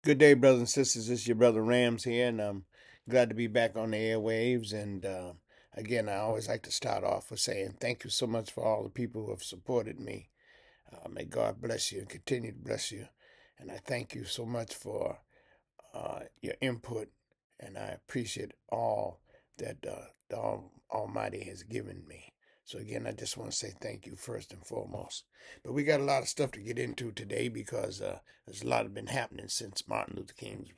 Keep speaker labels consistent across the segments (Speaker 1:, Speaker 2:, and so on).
Speaker 1: Good day, brothers and sisters. This is your brother Rams here, and I'm glad to be back on the airwaves. And again, I always like to start off with saying thank you so much for all the people who have supported me. May God bless you and continue to bless you. And I thank you so much for your input, and I appreciate all that the Almighty has given me. So again, I just want to say thank you first and foremost. But we got a lot of stuff to get into today because there's a lot of been happening since Martin Luther King's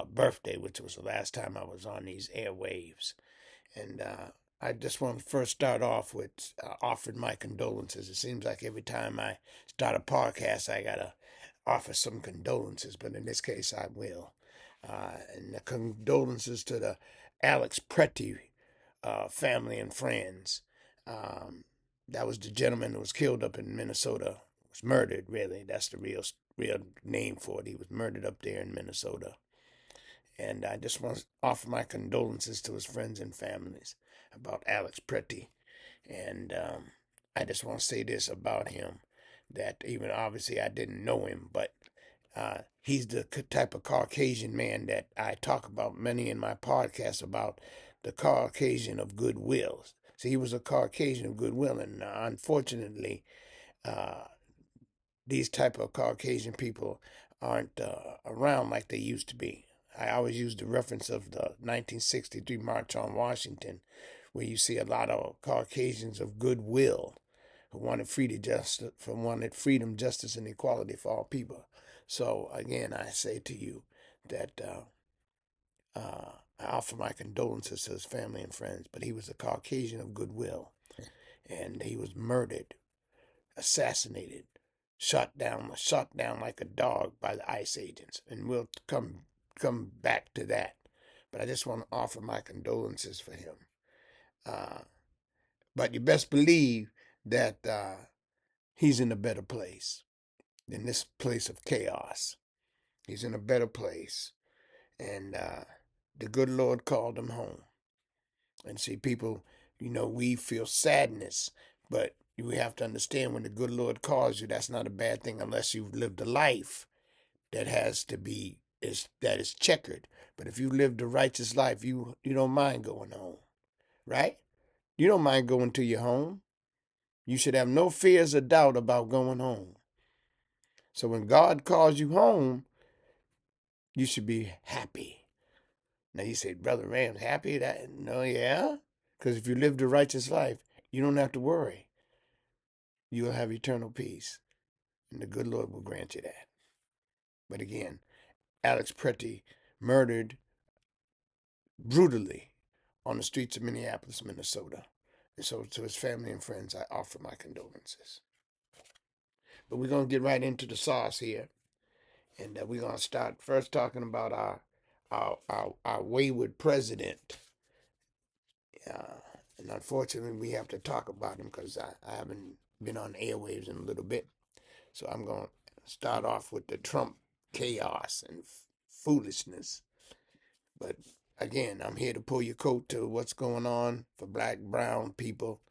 Speaker 1: birthday, which was the last time I was on these airwaves. And I just want to first start off with offering my condolences. It seems like every time I start a podcast, I gotta offer some condolences, but in this case, I will. And the condolences to the Alex Pretti family and friends. Um, that was the gentleman who was killed up in Minnesota. Was murdered, really. That's the real name for it. He was murdered up there in Minnesota. And I just want to offer my condolences to his friends and families about Alex Pretti. And I just want to say this about him, that even obviously I didn't know him, but he's the type of Caucasian man that I talk about many in my podcast about, the Caucasian of goodwill. See, he was a Caucasian of goodwill, and unfortunately, uh, these type of Caucasian people aren't around like they used to be. I always use the reference of the 1963 March on Washington, where you see a lot of Caucasians of goodwill who wanted freedom, justice, and equality for all people. So again, I say to you that I offer my condolences to his family and friends. But he was a Caucasian of goodwill, and he was murdered, assassinated, shot down like a dog by the ICE agents, and we'll come back to that. But I just want to offer my condolences for him. Uh, but you best believe that he's in a better place than this place of chaos. He's in a better place, and the good Lord called him home. And see, people, we feel sadness, but you have to understand when the good Lord calls you, that's not a bad thing unless you've lived a life that has to be that is checkered. But if you lived a righteous life, you don't mind going home, right? You don't mind going to your home. You should have no fears or doubt about going home. So when God calls you home, you should be happy. Now you say, Brother Rams, happy that? No, yeah? Because if you lived a righteous life, you don't have to worry. You will have eternal peace. And the good Lord will grant you that. But again, Alex Pretti murdered brutally on the streets of Minneapolis, Minnesota. And so to his family and friends, I offer my condolences. But we're going to get right into the sauce here. And we're going to start first talking about our wayward president. Uh, and unfortunately, we have to talk about him because I haven't been on airwaves in a little bit. So I'm going to start off with the Trump chaos and foolishness. But again, I'm here to pull your coat to what's going on for black, brown people,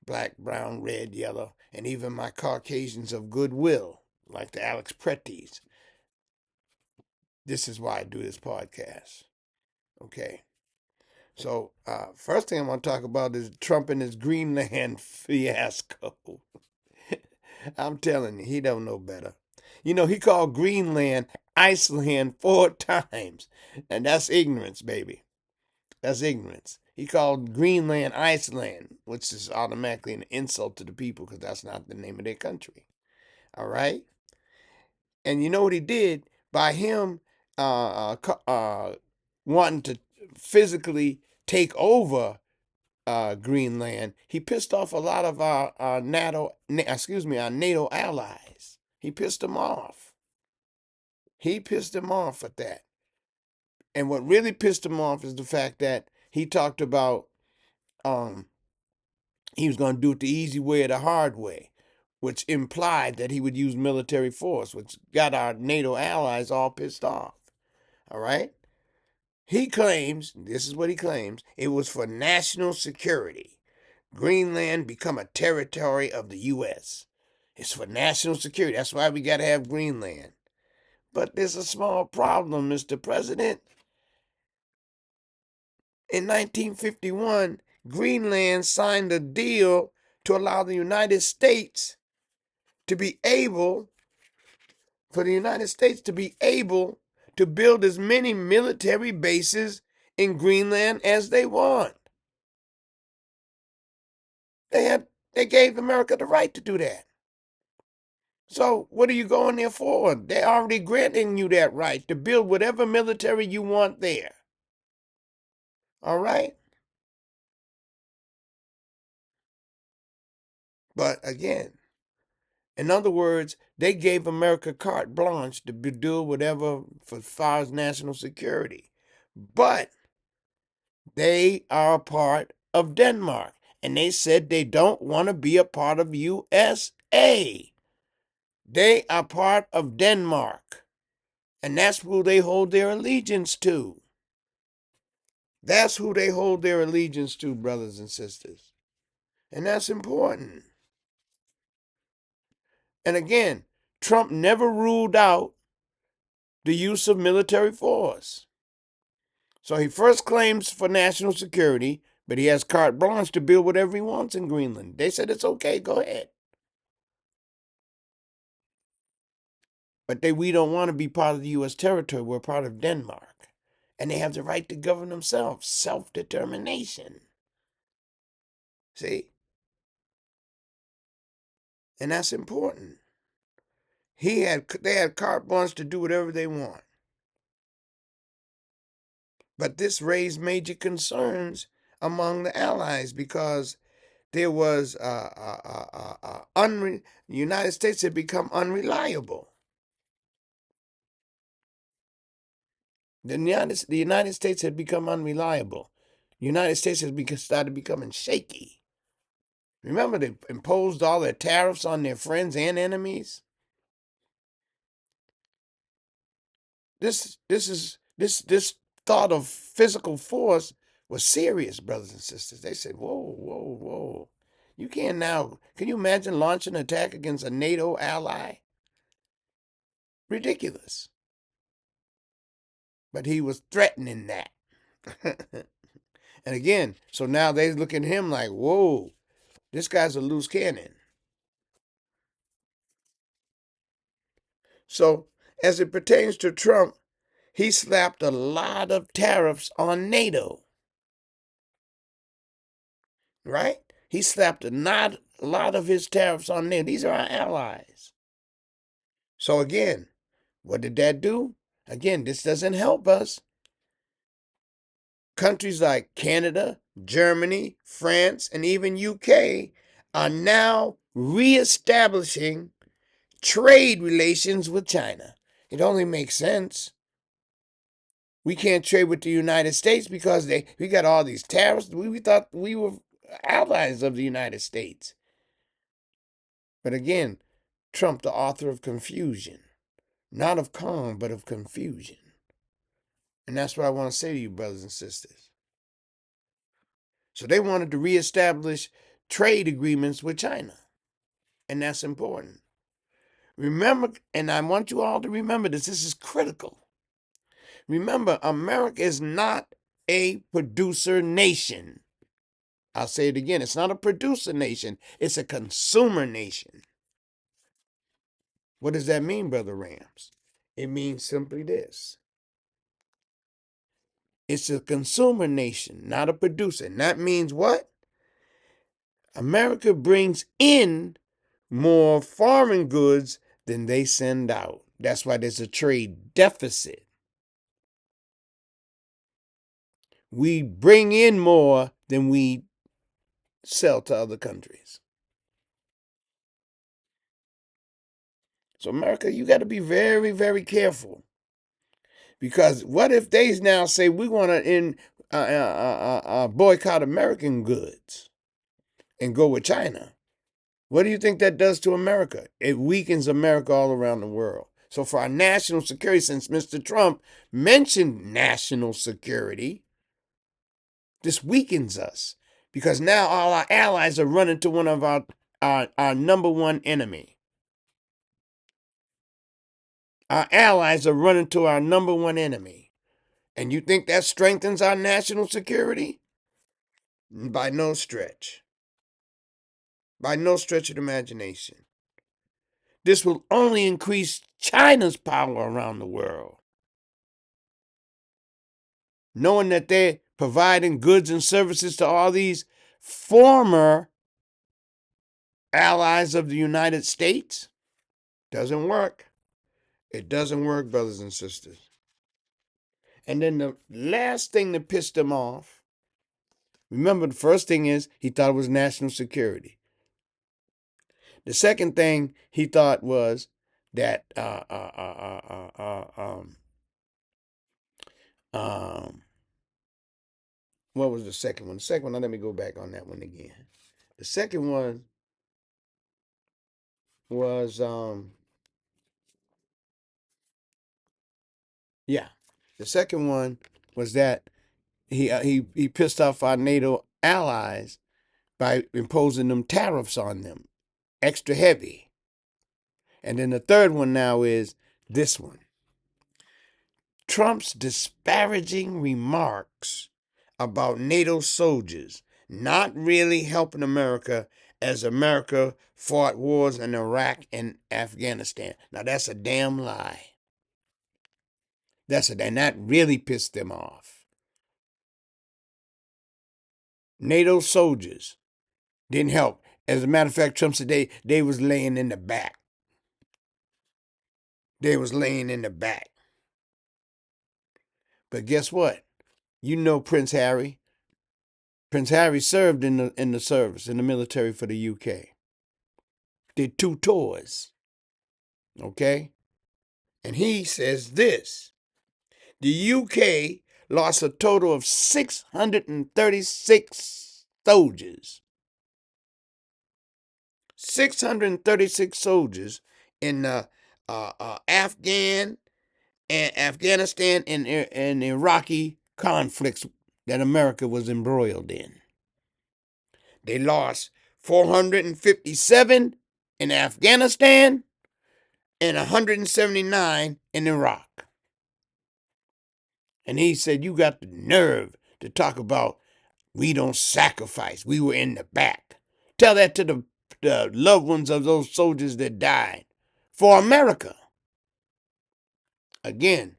Speaker 1: black, brown, red, yellow, and even my Caucasians of goodwill, like the Alex Pretties. This is why I do this podcast. Okay. So, first thing I want to talk about is Trump and his Greenland fiasco. I'm telling you, he don't know better. He called Greenland Iceland 4 times, and that's ignorance, baby. That's ignorance. He called Greenland Iceland, which is automatically an insult to the people because that's not the name of their country. All right? And you know what he did? By him wanting to physically take over Greenland, he pissed off a lot of our NATO allies. He pissed them off. He pissed them off at that. And what really pissed him off is the fact that he talked about um, he was going to do it the easy way or the hard way, which implied that he would use military force, which got our NATO allies all pissed off. All right? He claims, this is what he claims, it was for national security. Greenland become a territory of the U.S. It's for national security. That's why we got to have Greenland. But there's a small problem, Mr. President. In 1951, Greenland signed a deal to allow the United States to be able, for the United States to be able to build as many military bases in Greenland as they want. They gave America the right to do that. So what are you going there for? They're already granting you that right to build whatever military you want there. All right? But again, in other words, they gave America carte blanche to do whatever for far as national security. But they are a part of Denmark. And they said they don't want to be a part of USA. They are part of Denmark. And that's who they hold their allegiance to. That's who they hold their allegiance to, brothers and sisters. And that's important. And again, Trump never ruled out the use of military force. So he first claims for national security, but he has carte blanche to build whatever he wants in Greenland. They said it's okay, go ahead. But we don't want to be part of the U.S. territory. We're part of Denmark. And they have the right to govern themselves, self-determination. See? And that's important. They had carte blanche to do whatever they want. But this raised major concerns among the allies because there was the United States had become unreliable. The United States had become unreliable. The United States has started becoming shaky. Remember, they imposed all their tariffs on their friends and enemies. This thought of physical force was serious, brothers and sisters. They said, "Whoa, whoa, whoa! You can't now. Can you imagine launching an attack against a NATO ally? Ridiculous." But he was threatening that. And again, so now they look at him like, "Whoa, this guy's a loose cannon." So, as it pertains to Trump, he slapped a lot of tariffs on NATO, right? He slapped a lot of his tariffs on NATO. These are our allies. So again, what did that do? Again, this doesn't help us. Countries like Canada, Germany, France, and even UK are now reestablishing trade relations with China. It only makes sense. We can't trade with the United States because we got all these tariffs. We thought we were allies of the United States. But again, Trump, the author of confusion, not of calm, but of confusion. And that's what I want to say to you, brothers and sisters. So they wanted to reestablish trade agreements with China. And that's important. Remember, and I want you all to remember this is critical. Remember, America is not a producer nation. I'll say it again. It's not a producer nation. It's a consumer nation. What does that mean, Brother Rams? It means simply this. It's a consumer nation, not a producer. And that means what? America brings in more foreign goods than they send out. That's why there's a trade deficit. We bring in more than we sell to other countries. So America, you got to be very, very careful. Because what if they now say we want to boycott American goods and go with China? What do you think that does to America? It weakens America all around the world. So for our national security, since Mr. Trump mentioned national security, this weakens us because now all our allies are running to one of our number one enemy. Our allies are running to our number one enemy. And you think that strengthens our national security? By no stretch. By no stretch of the imagination. This will only increase China's power around the world. Knowing that they're providing goods and services to all these former allies of the United States, doesn't work. It doesn't work, brothers and sisters. And then the last thing that pissed him off, remember, the first thing is he thought it was national security. The second thing he thought was that what was the second one? The second one, let me go back on that one again. The second one was yeah. The second one was that he pissed off our NATO allies by imposing them tariffs on them, extra heavy. And then the third one now is this one. Trump's disparaging remarks about NATO soldiers not really helping America as America fought wars in Iraq and Afghanistan. Now that's a damn lie. And that really pissed them off. NATO soldiers didn't help. As a matter of fact, Trump said they was laying in the back. They was laying in the back. But guess what? You know Prince Harry. Prince Harry served in the service, in the military for the UK. Did 2 tours. Okay? And he says this. The UK lost a total of 636 soldiers. 636 soldiers in Afghanistan and Iraqi conflicts that America was embroiled in. They lost 457 in Afghanistan and 179 in Iraq. And he said, you got the nerve to talk about we don't sacrifice. We were in the back. Tell that to the loved ones of those soldiers that died for America. Again,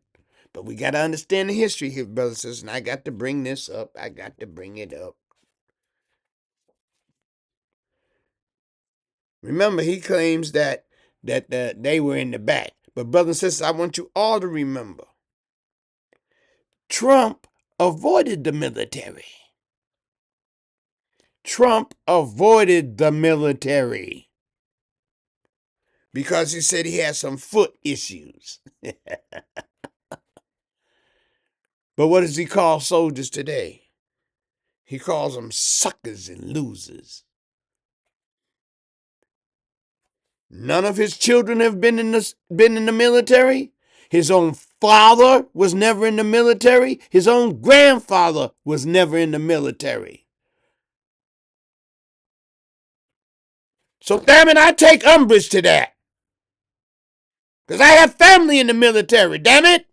Speaker 1: but we got to understand the history here, brothers and sisters, and I got to bring this up. I got to bring it up. Remember, he claims that they were in the back. But brothers and sisters, I want you all to remember, Trump avoided the military. Trump avoided the military because he said he had some foot issues. But what does he call soldiers today? He calls them suckers and losers. None of his children have been in the military. His own father was never in the military. His own grandfather was never in the military. So damn it, I take umbrage to that. Because I have family in the military, damn it.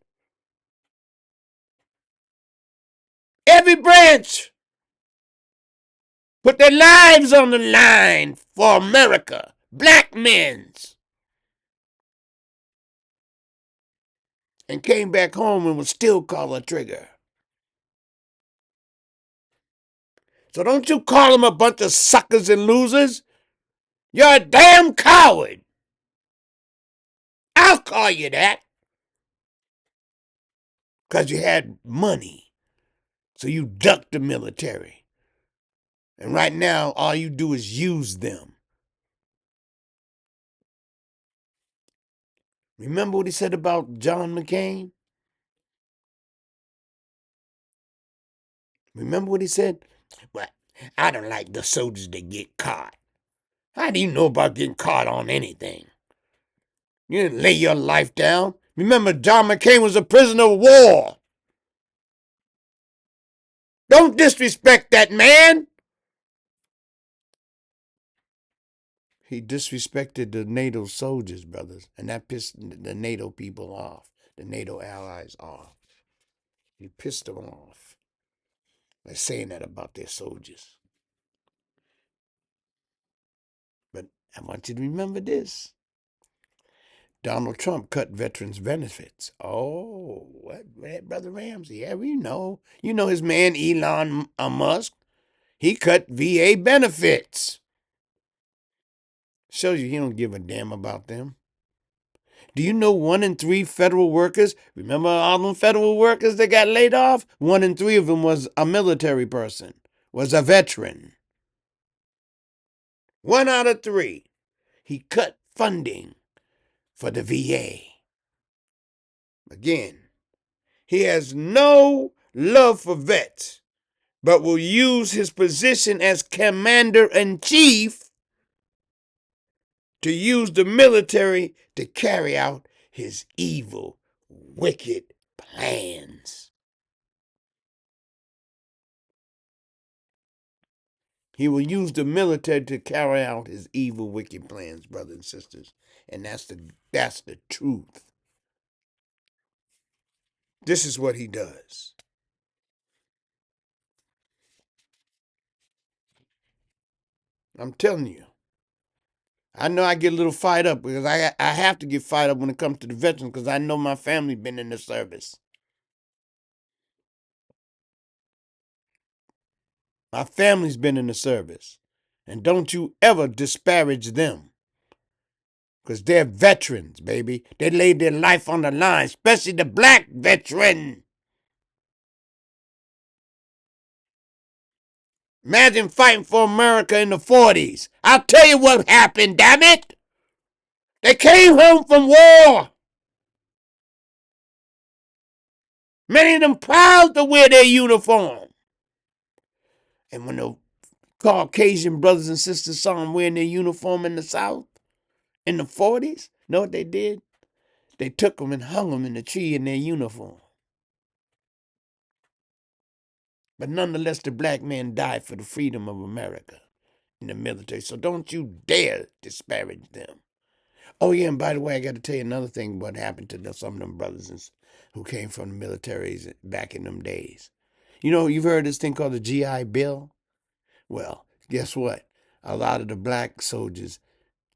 Speaker 1: Every branch put their lives on the line for America. Black men's. And came back home and was still called a trigger. So don't you call them a bunch of suckers and losers. You're a damn coward. I'll call you that. Because you had money. So you ducked the military. And right now, all you do is use them. Remember what he said about John McCain? Remember what he said? Well, I don't like the soldiers that get caught. How do you know about getting caught on anything? You didn't lay your life down. Remember, John McCain was a prisoner of war. Don't disrespect that man. He disrespected the NATO soldiers, brothers, and that pissed the NATO people off, the NATO allies off. He pissed them off by saying that about their soldiers. But I want you to remember this. Donald Trump cut veterans' benefits. Oh, what, Brother Ramsey? Yeah, we know. You know his man, Elon Musk. He cut VA benefits. Shows you he don't give a damn about them. Do you know 1 in 3 federal workers? Remember all them federal workers that got laid off? 1 in 3 of them was a military person, was a veteran. 1 out of 3. He cut funding for the VA. Again, he has no love for vets, but will use his position as commander-in-chief to use the military to carry out his evil, wicked plans. He will use the military to carry out his evil, wicked plans, brothers and sisters. And that's the truth. This is what he does. I'm telling you. I know I get a little fired up because I have to get fired up when it comes to the veterans because I know my family been in the service. My family's been in the service. And don't you ever disparage them. Because they're veterans, baby. They laid their life on the line, especially the black veteran. Imagine fighting for America in the 40s. I'll tell you what happened, damn it. They came home from war. Many of them proud to wear their uniform. And when the Caucasian brothers and sisters saw them wearing their uniform in the South in the 40s, know what they did? They took them and hung them in the tree in their uniform. But nonetheless, the black man died for the freedom of America in the military. So don't you dare disparage them. Oh, yeah, and by the way, I got to tell you another thing what happened to some of them brothers who came from the militaries back in them days. You know, you've heard this thing called the GI Bill? Well, guess what? A lot of the black soldiers,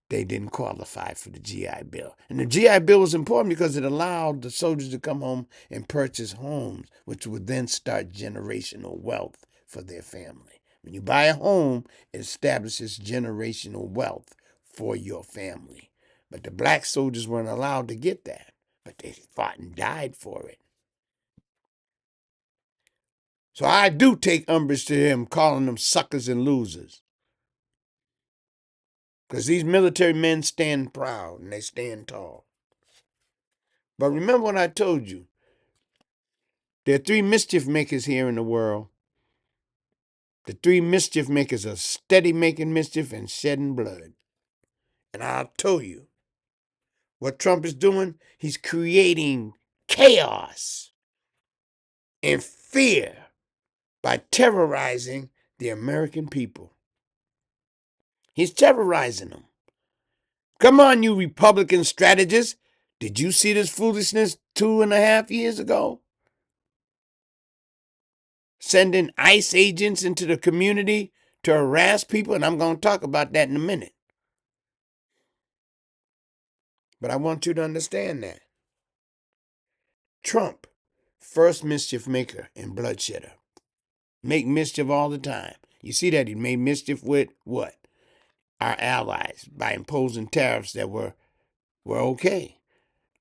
Speaker 1: they didn't qualify for the GI Bill. And the GI Bill was important because it allowed the soldiers to come home and purchase homes, which would then start generational wealth for their family. When you buy a home, it establishes generational wealth for your family. But the black soldiers weren't allowed to get that, but they fought and died for it. So I do take umbrage to him calling them suckers and losers. Because these military men stand proud and they stand tall. But remember what I told you. There are 3 mischief makers here in the world. The 3 mischief makers are steady making mischief and shedding blood. And I'll tell you, what Trump is doing, he's creating chaos and fear by terrorizing the American people. He's terrorizing them. Come on, you Republican strategists. Did you see this foolishness 2.5 years ago? Sending ICE agents into the community to harass people, and I'm going to talk about that in a minute. But I want you to understand that. Trump, first mischief maker and bloodshedder. Make mischief all the time. You see that he made mischief with what? Our allies by imposing tariffs that were okay.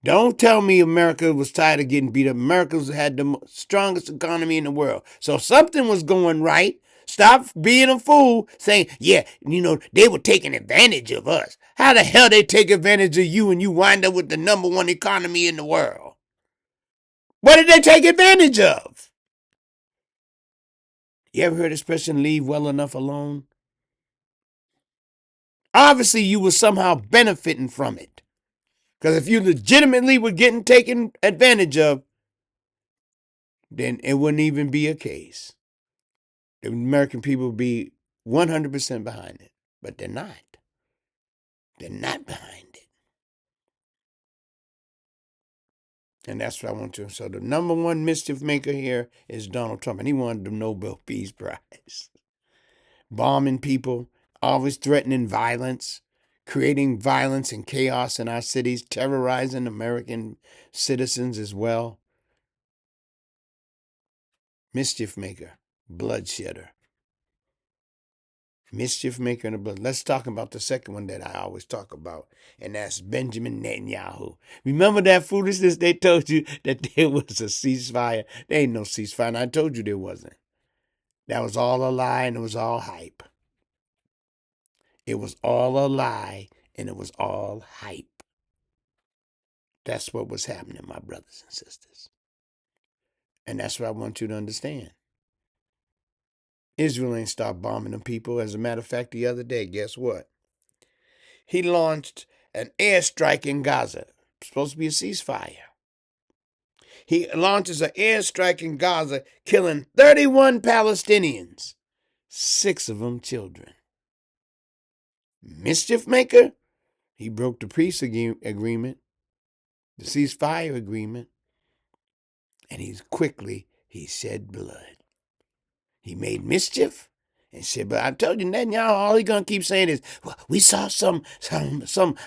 Speaker 1: Don't tell me America was tired of getting beat up. America's had the strongest economy in the world. So something was going right. Stop being a fool saying, yeah, they were taking advantage of us. How the hell they take advantage of you and you wind up with the #1 economy in the world? What did they take advantage of? You ever heard the expression, leave well enough alone? Obviously, you were somehow benefiting from it. Because if you legitimately were getting taken advantage of, then it wouldn't even be a case. The American people would be 100% behind it. But they're not. They're not behind it. And that's what I want to. So the number one mischief maker here is Donald Trump, and he wanted the Nobel Peace Prize. Bombing people, always threatening violence, creating violence and chaos in our cities, terrorizing American citizens as well. Mischief maker, bloodshedder. Mischief maker and the blood. Let's talk about the second one that I always talk about, and that's Benjamin Netanyahu. Remember that foolishness they told you that there was a ceasefire? There ain't no ceasefire, and I told you there wasn't. That was all a lie, and it was all hype. It was all a lie, and it was all hype. That's what was happening, my brothers and sisters. And that's what I want you to understand. Israel ain't stopped bombing them people. As a matter of fact, the other day, guess what? He launched an airstrike in Gaza. Supposed to be a ceasefire. He launches an airstrike in Gaza, killing 31 Palestinians, 6 of them children. Mischief maker? He broke the peace agreement, the ceasefire agreement, and he shed blood. He made mischief and said, but I told you, Netanyahu, all he gonna keep saying is, well, we saw some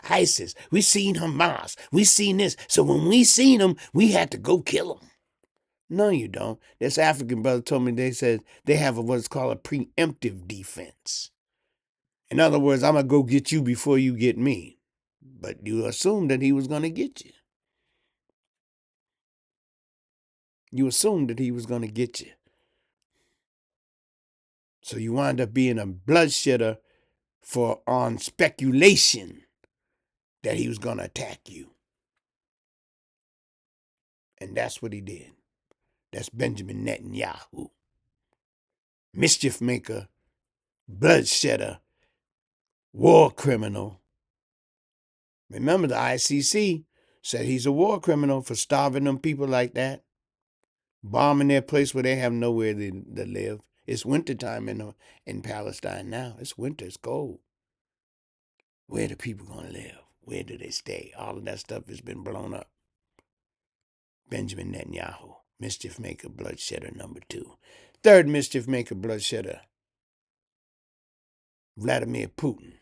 Speaker 1: ISIS, we seen Hamas, we seen this. So when we seen them, we had to go kill them. No, you don't. This African brother told me they said they have what's called a preemptive defense. In other words, I'm gonna go get you before you get me. But you assumed that he was gonna get you. You assumed that he was gonna get you. So you wind up being a bloodshedder on speculation that he was going to attack you. And that's what he did. That's Benjamin Netanyahu. Mischief maker, bloodshedder, war criminal. Remember, the I.C.E. said he's a war criminal for starving them people like that, bombing their place where they have nowhere to live. It's wintertime in Palestine now. It's winter. It's cold. Where do people going to live? Where do they stay? All of that stuff has been blown up. Benjamin Netanyahu, mischief maker, bloodshedder number 2. Third mischief maker, bloodshedder, Vladimir Putin.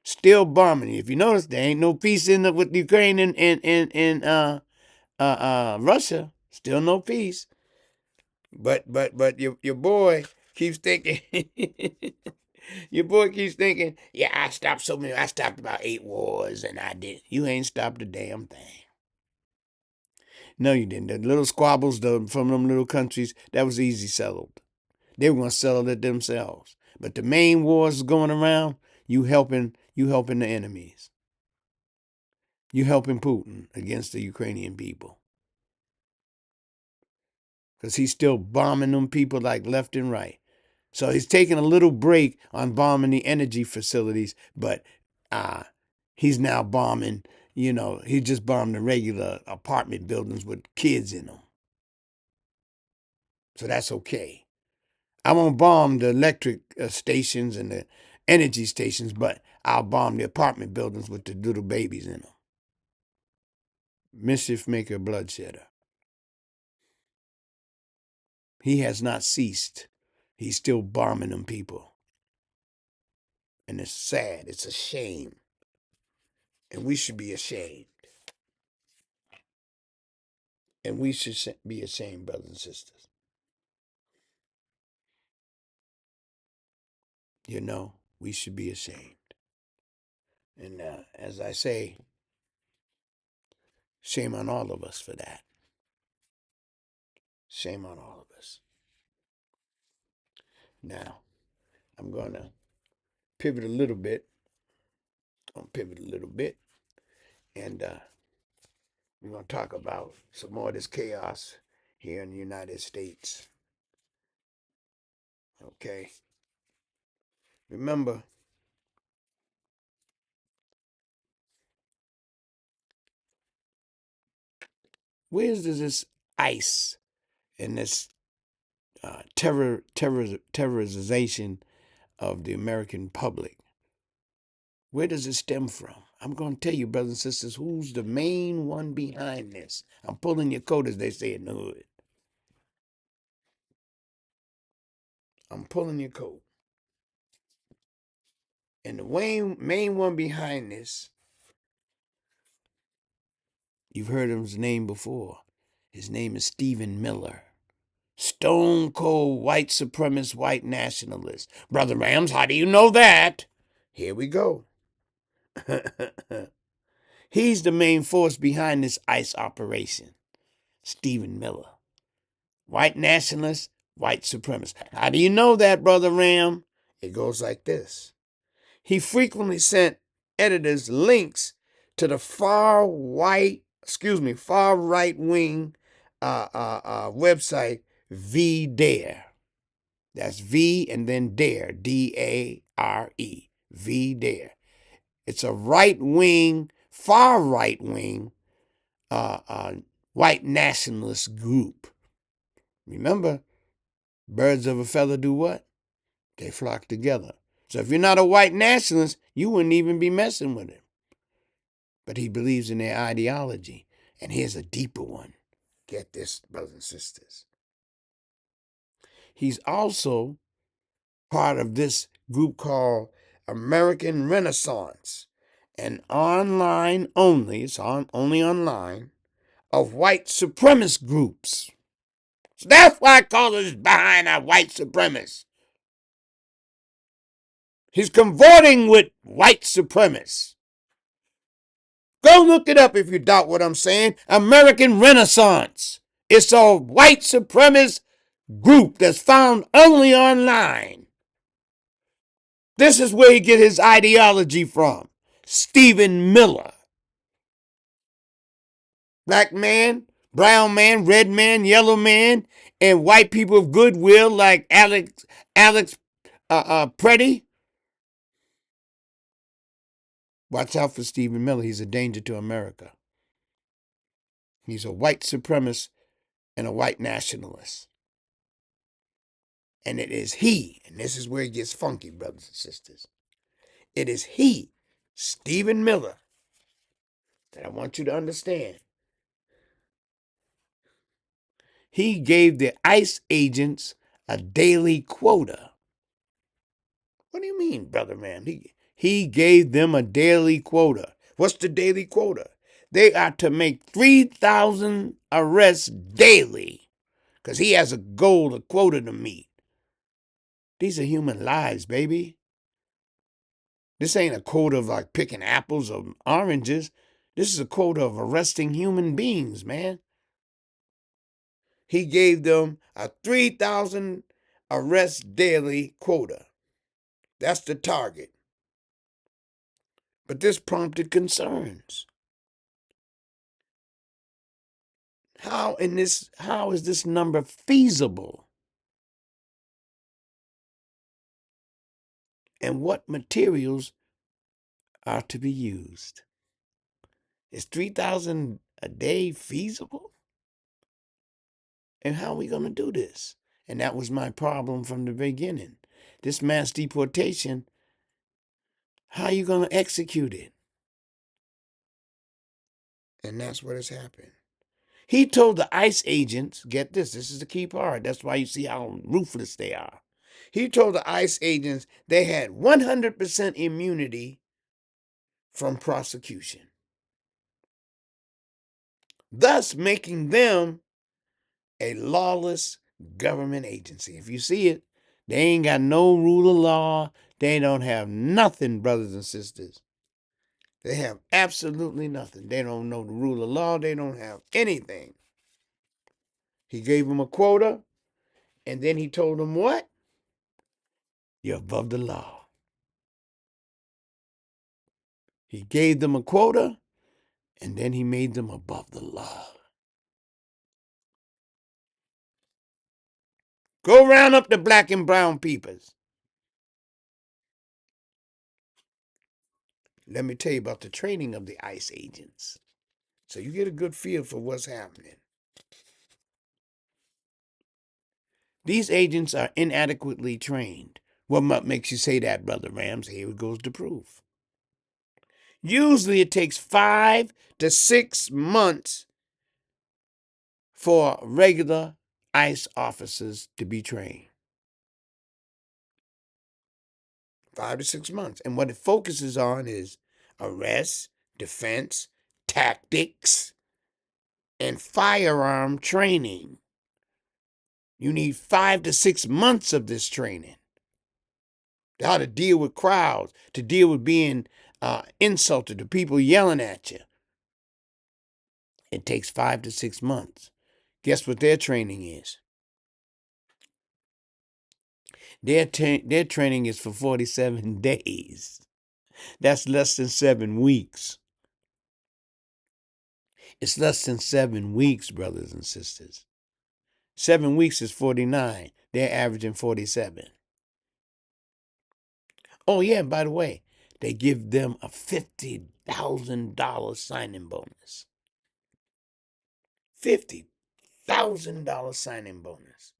Speaker 1: Still bombing. If you notice, there ain't no peace with Ukraine and Russia. Still no peace. But your boy keeps thinking. Your boy keeps thinking, yeah, I stopped about 8 wars, and I did. You ain't stopped a damn thing. No, you didn't. The little squabbles from them little countries, that was easy settled. They were going to settle it themselves. But the main wars going around, you helping the enemies. You helping Putin against the Ukrainian people. Because he's still bombing them people like left and right. So he's taking a little break on bombing the energy facilities, but he's now bombing, he just bombed the regular apartment buildings with kids in them. So that's okay. I won't bomb the electric stations and the energy stations, but I'll bomb the apartment buildings with the little babies in them. Mischief maker, bloodshedder. He has not ceased. He's still bombing them people. And it's sad. It's a shame. And we should be ashamed. And we should be ashamed, brothers and sisters. We should be ashamed. And as I say, shame on all of us for that. Shame on all of us. Now, I'm going to pivot a little bit. And we're going to talk about some more of this chaos here in the United States. Okay? Remember, where does this ICE and this terrorization of the American public, Where does it stem from? I'm going to tell you, brothers and sisters, who's the main one behind this. I'm pulling your coat, as they say in the hood. I'm pulling your coat. And the main one behind this, you've heard his name before. His name is Stephen Miller. Stone cold white supremacist, white nationalist. Brother Rams, how do you know that? Here we go. He's the main force behind this ICE operation. Stephen Miller. White nationalist, white supremacist. How do you know that, Brother Ram? It goes like this. He frequently sent editors links to the far right wing website V-Dare. That's V and then Dare, D-A-R-E, V-Dare. It's a far right wing white nationalist group. Remember, birds of a feather do what? They flock together. So if you're not a white nationalist, you wouldn't even be messing with him. But he believes in their ideology. And here's a deeper one. Get this, brothers and sisters. He's also part of this group called American Renaissance, an online only, only online, of white supremacist groups. So that's why I call it behind our white supremacists. He's consorting with white supremacists. Go look it up if you doubt what I'm saying. American Renaissance. It's a white supremacist group that's found only online. This is where he get his ideology from. Stephen Miller. Black man, brown man, red man, yellow man, and white people of goodwill like Alex Pretti. Watch out for Stephen Miller. He's a danger to America. He's a white supremacist and a white nationalist. And it is he, and this is where it gets funky, brothers and sisters. It is he, Stephen Miller, that I want you to understand. He gave the ICE agents a daily quota. What do you mean, brother man? He gave them a daily quota. What's the daily quota? They are to make 3,000 arrests daily because he has a goal, a quota to meet. These are human lives, baby. This ain't a quota of like picking apples or oranges. This is a quota of arresting human beings, man. He gave them a 3,000 arrests daily quota. That's the target. But this prompted concerns. How is this number feasible? And what materials are to be used? Is 3,000 a day feasible? And how are we going to do this? And that was my problem from the beginning. This mass deportation, how are you going to execute it? And that's what has happened. He told the ICE agents, get this is the key part. That's why you see how ruthless they are. He told the ICE agents they had 100% immunity from prosecution, thus making them a lawless government agency. If you see it, they ain't got no rule of law. They don't have nothing, brothers and sisters. They have absolutely nothing. They don't know the rule of law. They don't have anything. He gave them a quota, and then he told them what? You're above the law. He gave them a quota, and then he made them above the law. Go round up the black and brown peoples. Let me tell you about the training of the ICE agents, so you get a good feel for what's happening. These agents are inadequately trained. What makes you say that, Brother Rams? Here goes the proof. Usually it takes 5 to 6 months for regular ICE officers to be trained. 5 to 6 months. And what it focuses on is arrest, defense, tactics, and firearm training. You need 5 to 6 months of this training. How to deal with crowds, to deal with being insulted, to people yelling at you. It takes 5 to 6 months. Guess what their training is? Their training is for 47 days. That's less than 7 weeks. It's less than 7 weeks, brothers and sisters. 7 weeks is 49. They're averaging 47. Oh, yeah, by the way, they give them a $50,000 signing bonus. $50,000 signing bonus.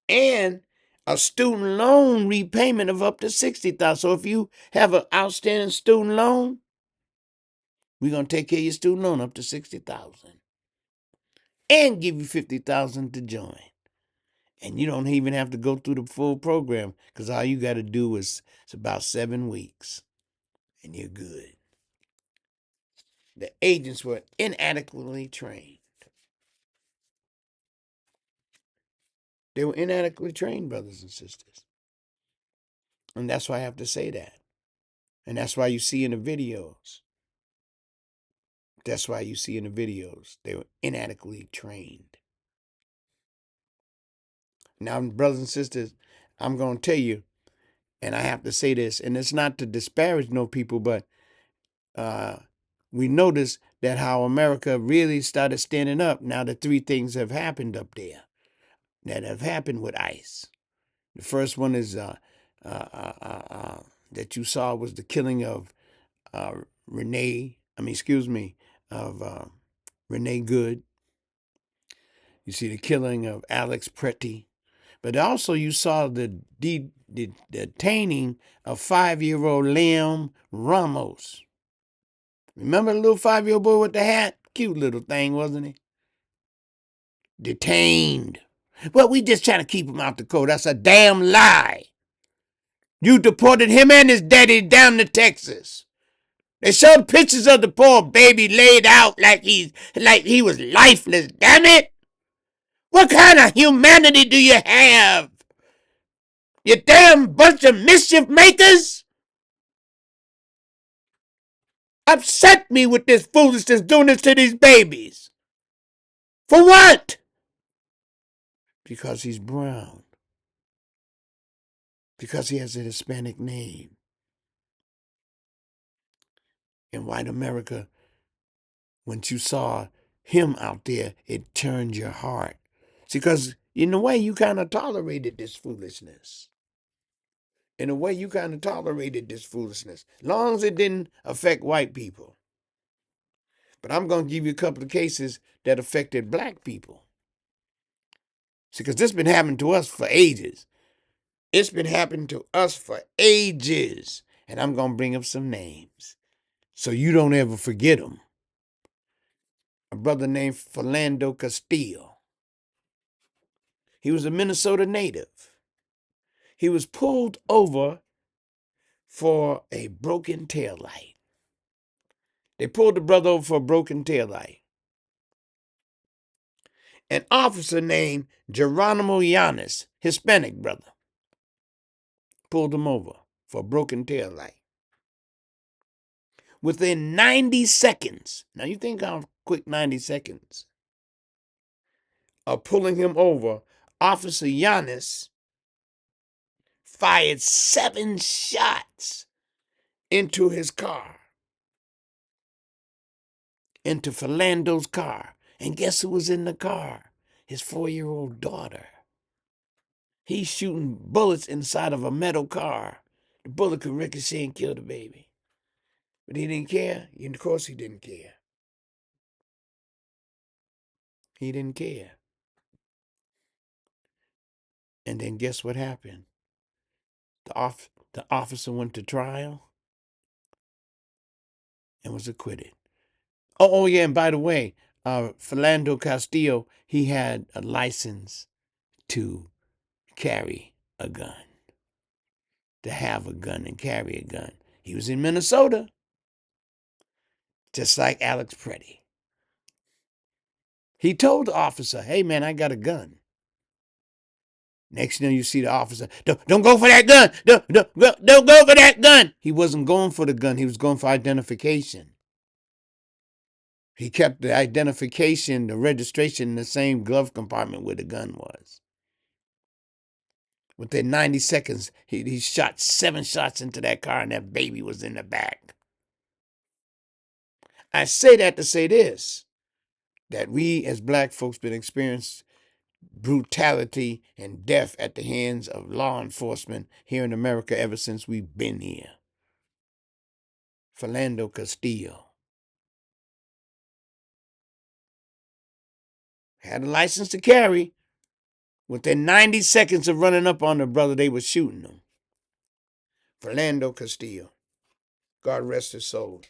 Speaker 1: And a student loan repayment of up to $60,000. So if you have an outstanding student loan, we're going to take care of your student loan up to $60,000 and give you $50,000 to join. And you don't even have to go through the full program because all you got to do is it's about 7 weeks and you're good. The agents were inadequately trained. They were inadequately trained, brothers and sisters. And that's why I have to say that. And that's why you see in the videos. That's why you see in the videos they were inadequately trained. Now, brothers and sisters, I'm going to tell you, and I have to say this, and it's not to disparage no people, but we notice that how America really started standing up now that 3 things have happened up there that have happened with ICE. The first one is that you saw was the killing of Renee Goode. You see the killing of Alex Pretti. But also you saw the detaining of 5-year-old Liam Ramos. Remember the little 5-year-old boy with the hat? Cute little thing, wasn't he? Detained. Well, we just trying to keep him out the cold. That's a damn lie. You deported him and his daddy down to Texas. They showed pictures of the poor baby laid out like he was lifeless. Damn it! What kind of humanity do you have? You damn bunch of mischief makers! Upset me with this foolishness doing this to these babies. For what? Because he's brown. Because he has a Hispanic name. In white America, when you saw him out there, it turned your heart. See, because in a way, you kind of tolerated this foolishness. In a way, you kind of tolerated this foolishness. Long as it didn't affect white people. But I'm going to give you a couple of cases that affected black people. See, because this has been happening to us for ages. It's been happening to us for ages. And I'm going to bring up some names so you don't ever forget them. A brother named Philando Castile. He was a Minnesota native. He was pulled over for a broken taillight. They pulled the brother over for a broken taillight. An officer named Geronimo Llanes, Hispanic brother, pulled him over for a broken taillight. Within 90 seconds, now you think how quick 90 seconds, of pulling him over, Officer Llanes fired 7 shots into his car, into Philando's car. And guess who was in the car? His 4-year-old daughter. He's shooting bullets inside of a metal car. The bullet could ricochet and kill the baby. But he didn't care. Of course he didn't care. He didn't care. And then guess what happened? The officer went to trial. and was acquitted. Oh yeah, and by the way, Philando Castillo, he had a license to carry a gun, to have a gun and carry a gun. He was in Minnesota, just like Alex Pretti. He told the officer, "Hey man, I got a gun." Next thing you see the officer, don't go for that gun. Don't go for that gun. He wasn't going for the gun. He was going for identification. He kept the identification, the registration in the same glove compartment where the gun was. Within 90 seconds, he shot 7 shots into that car and that baby was in the back. I say that to say this, that we as black folks been experiencing brutality and death at the hands of law enforcement here in America ever since we've been here. Philando Castillo had a license to carry. Within 90 seconds of running up on the brother, they were shooting him. Philando Castillo. God rest his soul.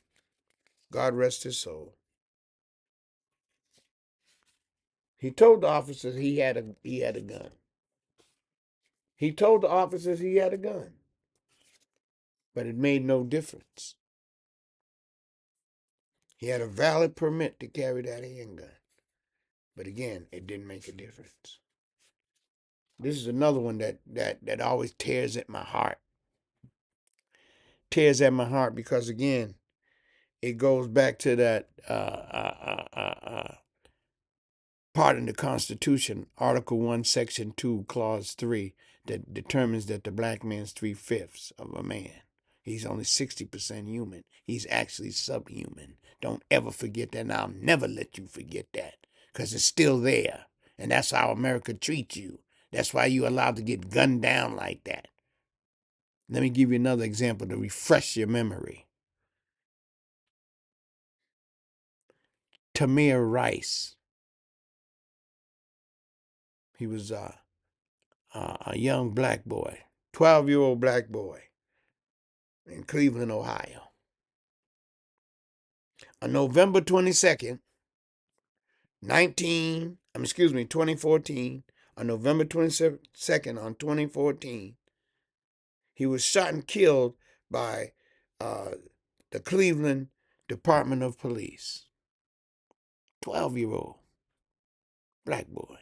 Speaker 1: God rest his soul. He told the officers he had a gun. He told the officers he had a gun. But it made no difference. He had a valid permit to carry that handgun. But again, it didn't make a difference. This is another one that always tears at my heart. Tears at my heart because, again, it goes back to that part in the Constitution, Article 1, Section 2, Clause 3, that determines that the black man's 3/5 of a man. He's only 60% human. He's actually subhuman. Don't ever forget that, and I'll never let you forget that, because it's still there. And that's how America treats you. That's why you're allowed to get gunned down like that. Let me give you another example to refresh your memory. Tamir Rice. He was a young black boy, 12-year-old black boy in Cleveland, Ohio. On November 22nd, 2014, on November 22nd, on 2014, he was shot and killed by the Cleveland Department of Police. 12-year-old black boy.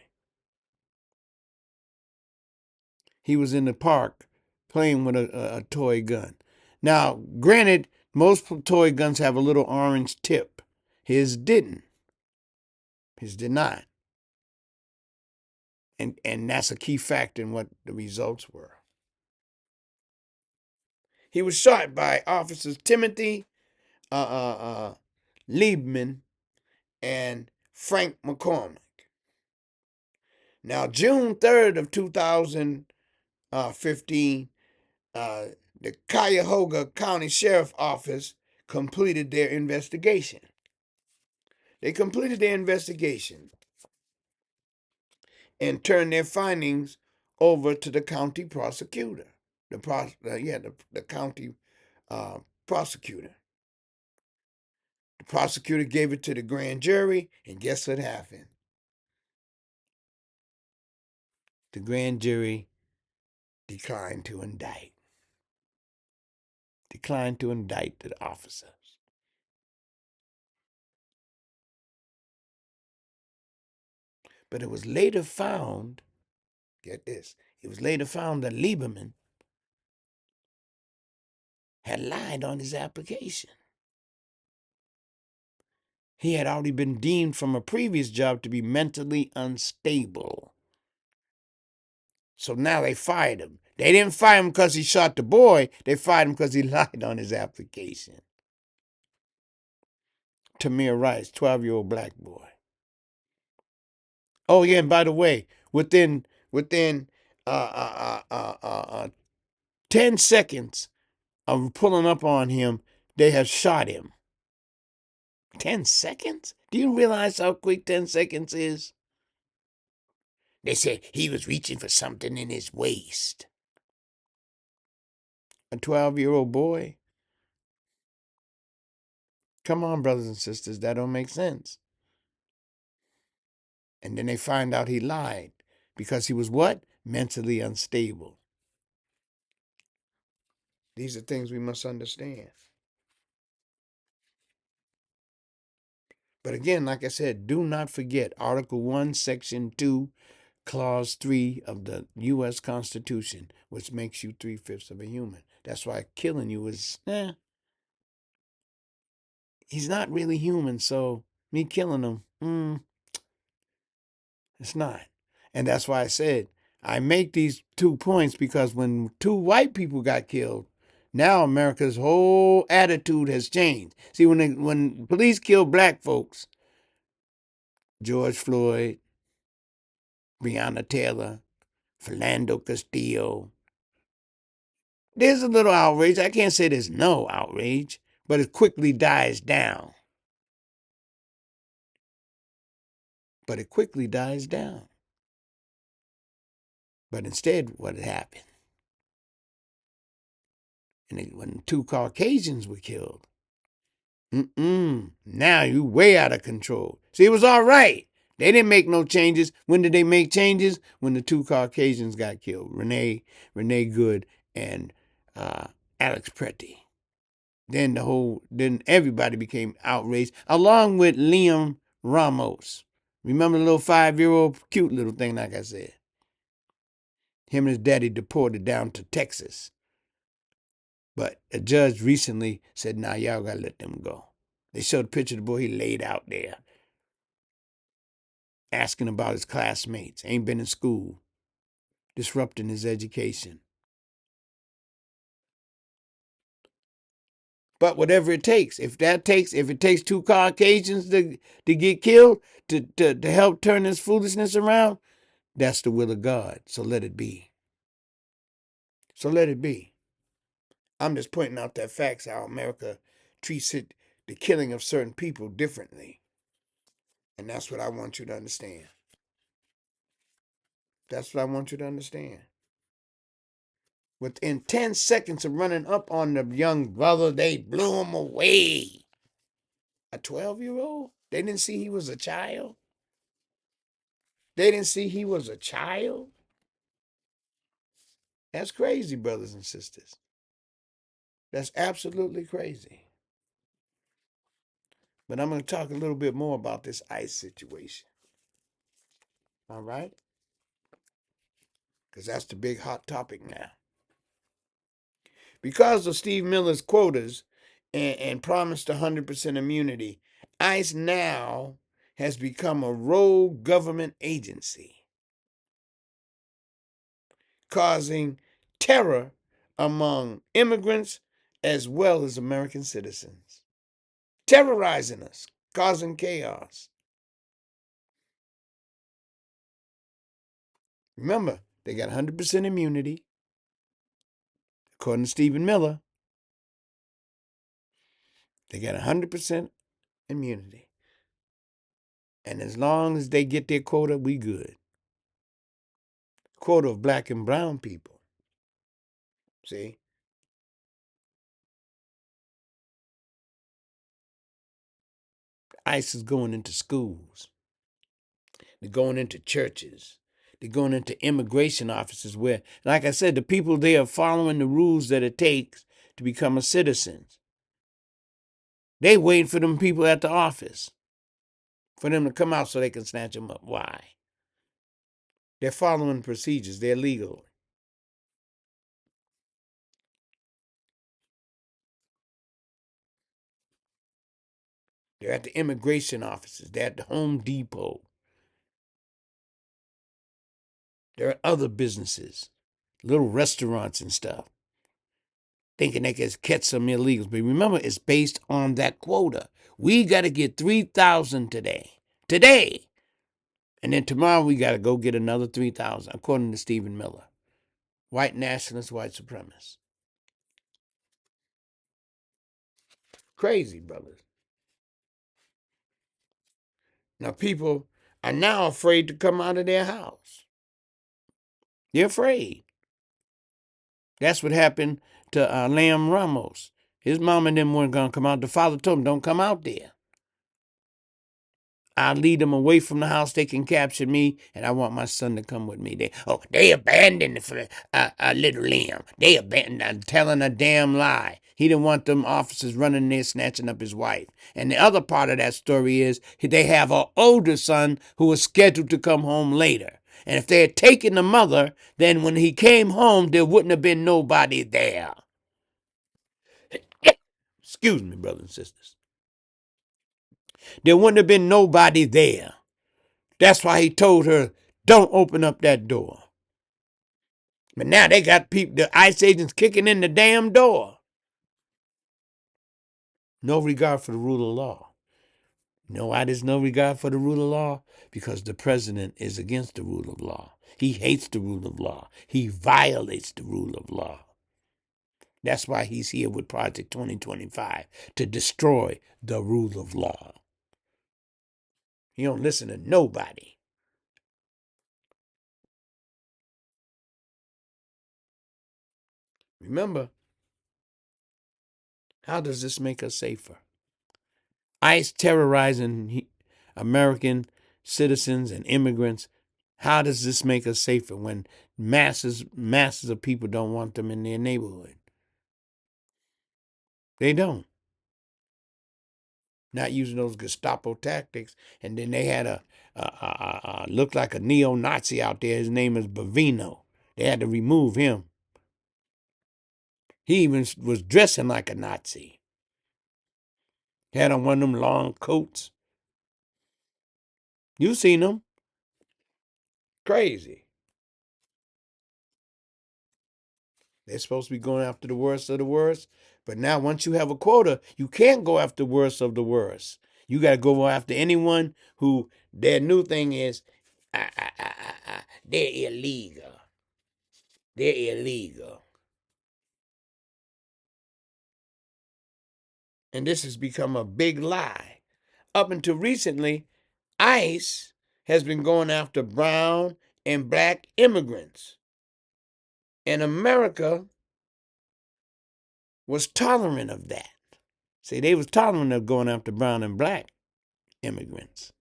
Speaker 1: He was in the park playing with a toy gun. Now, granted, most toy guns have a little orange tip. His didn't. His did not. And that's a key factor in what the results were. He was shot by officers Timothy Liebman and Frank McCormick. Now, June 3rd of 2015, the Cuyahoga County Sheriff Office completed their investigation. They completed their investigation and turned their findings over to the county prosecutor. The county prosecutor. The prosecutor gave it to the grand jury, and guess what happened? The grand jury declined to indict. Declined to indict the officers. But it was later found, get this, it was later found that Lieberman had lied on his application. He had already been deemed from a previous job to be mentally unstable. So now they fired him. They didn't fire him because he shot the boy. They fired him because he lied on his application. Tamir Rice, 12-year-old black boy. Oh yeah, and by the way, within 10 seconds of pulling up on him, they have shot him. 10 seconds? Do you realize how quick 10 seconds is? They said he was reaching for something in his waist. A 12-year-old boy. Come on, brothers and sisters, that don't make sense. And then they find out he lied because he was what? Mentally unstable. These are things we must understand. But again, like I said, do not forget Article 1, Section 2, Clause 3 of the U.S. Constitution, which makes you 3/5 of a human. That's why killing you is, he's not really human, so me killing him, it's not. And that's why I said I make these 2 points because when 2 white people got killed, now America's whole attitude has changed. See, when police kill black folks, George Floyd, Breonna Taylor, Philando Castillo, there's a little outrage. I can't say there's no outrage, but it quickly dies down. But instead, what had happened? And when 2 Caucasians were killed, now you way out of control. See, it was all right. They didn't make no changes. When did they make changes? When the 2 Caucasians got killed, Renee Goode and Alex Pretti. Then everybody became outraged, along with Liam Ramos. Remember the little 5-year-old cute little thing, like I said. Him and his daddy deported down to Texas. But a judge recently said, nah, y'all gotta let them go. They showed a picture of the boy, he laid out there, asking about his classmates, ain't been in school, disrupting his education. But whatever it takes, if it takes 2 Caucasians to get killed to help turn this foolishness around, that's the will of God. So let it be. I'm just pointing out that facts, how America treats the killing of certain people differently. And that's what I want you to understand. Within 10 seconds of running up on the young brother, they blew him away. A 12-year-old? They didn't see he was a child? That's crazy, brothers and sisters. That's absolutely crazy. But I'm going to talk a little bit more about this ICE situation. All right? Because that's the big hot topic now. Because of Steve Miller's quotas and promised 100% immunity, ICE now has become a rogue government agency, causing terror among immigrants as well as American citizens, terrorizing us, causing chaos. Remember, they got 100% immunity, according to Stephen Miller. They got 100% immunity. And as long as they get their quota, we good. Quota of black and brown people. See? ICE is going into schools. They're going into churches. They're going into immigration offices where, like I said, the people there are following the rules that it takes to become a citizen. They waiting for them people at the office for them to come out so they can snatch them up. Why? They're following procedures. They're legal. They're at the immigration offices. They're at the Home Depot. They're at other businesses, little restaurants and stuff, thinking they can catch some illegals. But remember, it's based on that quota. We got to get 3,000 today. And then tomorrow we got to go get another 3,000, according to Stephen Miller. White nationalist, white supremacist. Crazy, brothers. Now, people are now afraid to come out of their house. They're afraid. That's what happened to Liam Ramos. His mom and them weren't going to come out. The father told him, don't come out there. I'll lead them away from the house. They can capture me, and I want my son to come with me. They abandoned little Liam. They abandoned, telling a damn lie. He didn't want them officers running there snatching up his wife. And the other part of that story is they have an older son who was scheduled to come home later. And if they had taken the mother, then when he came home, there wouldn't have been nobody there. Excuse me, brothers and sisters. There wouldn't have been nobody there. That's why he told her, don't open up that door. But now they got people, the ICE agents kicking in the damn door. No regard for the rule of law. You know why there's no regard for the rule of law? Because the president is against the rule of law. He hates the rule of law. He violates the rule of law. That's why he's here with Project 2025, to destroy the rule of law. He don't listen to nobody. Remember, how does this make us safer? ICE terrorizing American citizens and immigrants. How does this make us safer when masses of people don't want them in their neighborhood? They don't. Not using those Gestapo tactics. And then they had looked like a neo-Nazi out there. His name is Bavino. They had to remove him. He even was dressing like a Nazi. Had on one of them long coats. You seen them. Crazy. They're supposed to be going after the worst of the worst. But now, once you have a quota, you can't go after the worst of the worst. You got to go after anyone who their new thing is, they're illegal. They're illegal. And this has become a big lie. Up until recently, ICE has been going after brown and black immigrants. And America was tolerant of that. See, they was tolerant of going after brown and black immigrants.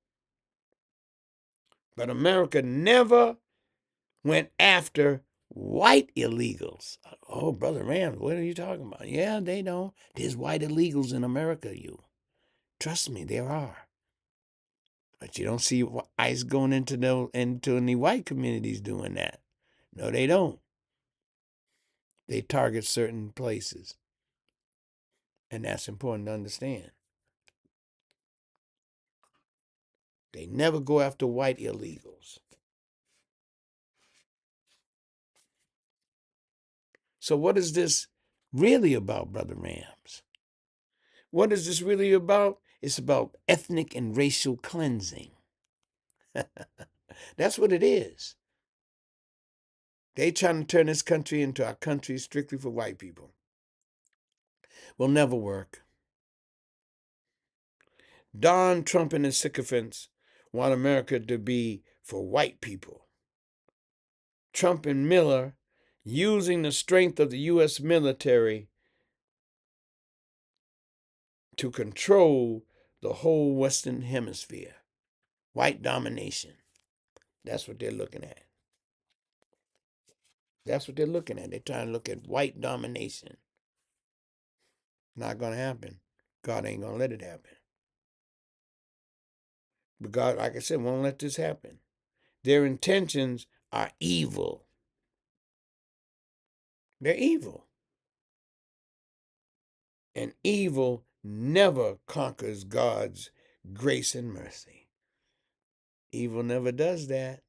Speaker 1: But America never went after white illegals. Oh, Brother Rams, what are you talking about? Yeah, they don't. There's white illegals in America, you. Trust me, there are. But you don't see ICE going into any white communities doing that. No, they don't. They target certain places. And that's important to understand. They never go after white illegals. So what is this really about, Brother Rams? What is this really about? It's about ethnic and racial cleansing. That's what it is. They trying to turn this country into a country strictly for white people. Will never work. Don Trump and his sycophants want America to be for white people. Trump and Miller using the strength of the U.S. military to control the whole Western Hemisphere. White domination. That's what they're looking at. That's what they're looking at. They're trying to look at white domination. Not going to happen. God ain't going to let it happen. But God, like I said, won't let this happen. Their intentions are evil. They're evil. And evil never conquers God's grace and mercy. Evil never does that.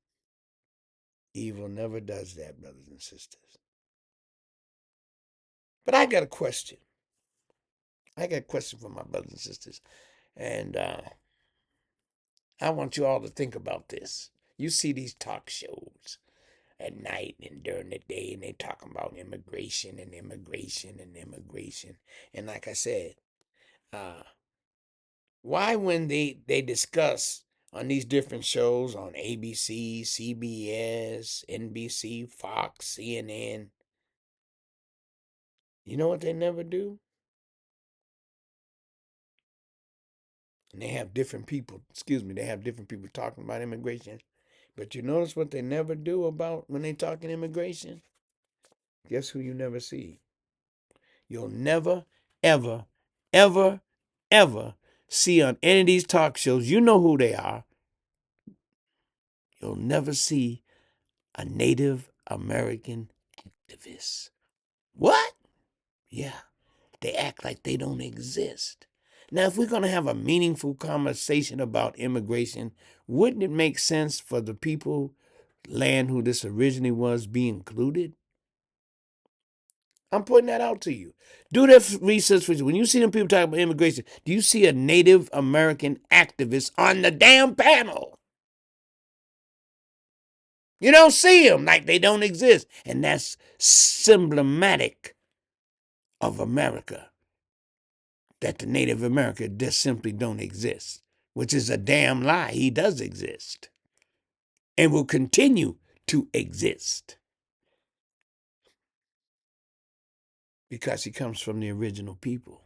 Speaker 1: Evil never does that, brothers and sisters. But I got a question. I got a question for my brothers and sisters. And I want you all to think about this. You see these talk shows at night and during the day, and they talking about immigration and immigration and immigration. And like I said, why when they discuss on these different shows on ABC, CBS, NBC, Fox, CNN, you know what they never do? And they have different people, they have different people talking about immigration. But you notice what they never do about when they talking immigration? Guess who you never see? You'll never, ever, ever, ever see on any of these talk shows, you know who they are. You'll never see a Native American activist. What? Yeah, they act like they don't exist. Now, if we're going to have a meaningful conversation about immigration, wouldn't it make sense for the people, land who this originally was, be included? I'm putting that out to you. Do that research for you. When you see them people talking about immigration, do you see a Native American activist on the damn panel? You don't see them, like they don't exist. And that's symptomatic of America, that the Native American just simply don't exist, which is a damn lie. He does exist and will continue to exist because he comes from the original people.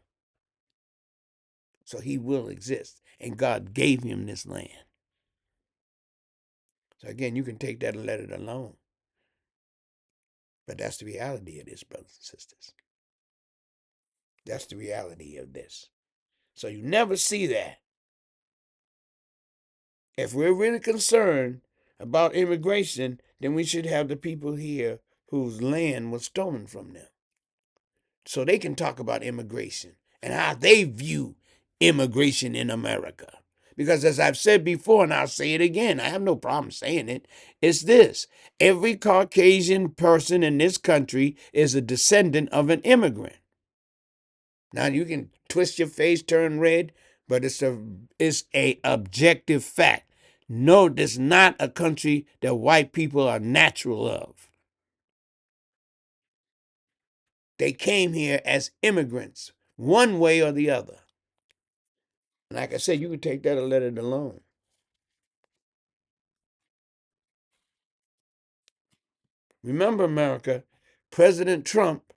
Speaker 1: So he will exist, and God gave him this land. So again, you can take that and let it alone. But that's the reality of this, brothers and sisters. That's the reality of this. So you never see that. If we're really concerned about immigration, then we should have the people here whose land was stolen from them. So they can talk about immigration and how they view immigration in America. Because as I've said before, and I'll say it again, I have no problem saying it, it's this. Every Caucasian person in this country is a descendant of an immigrant. Now you can twist your face, turn red, but it's a objective fact. No, it's not a country that white people are natural of. They came here as immigrants, one way or the other. Like I said, you can take that or let it alone. Remember, America, President Trump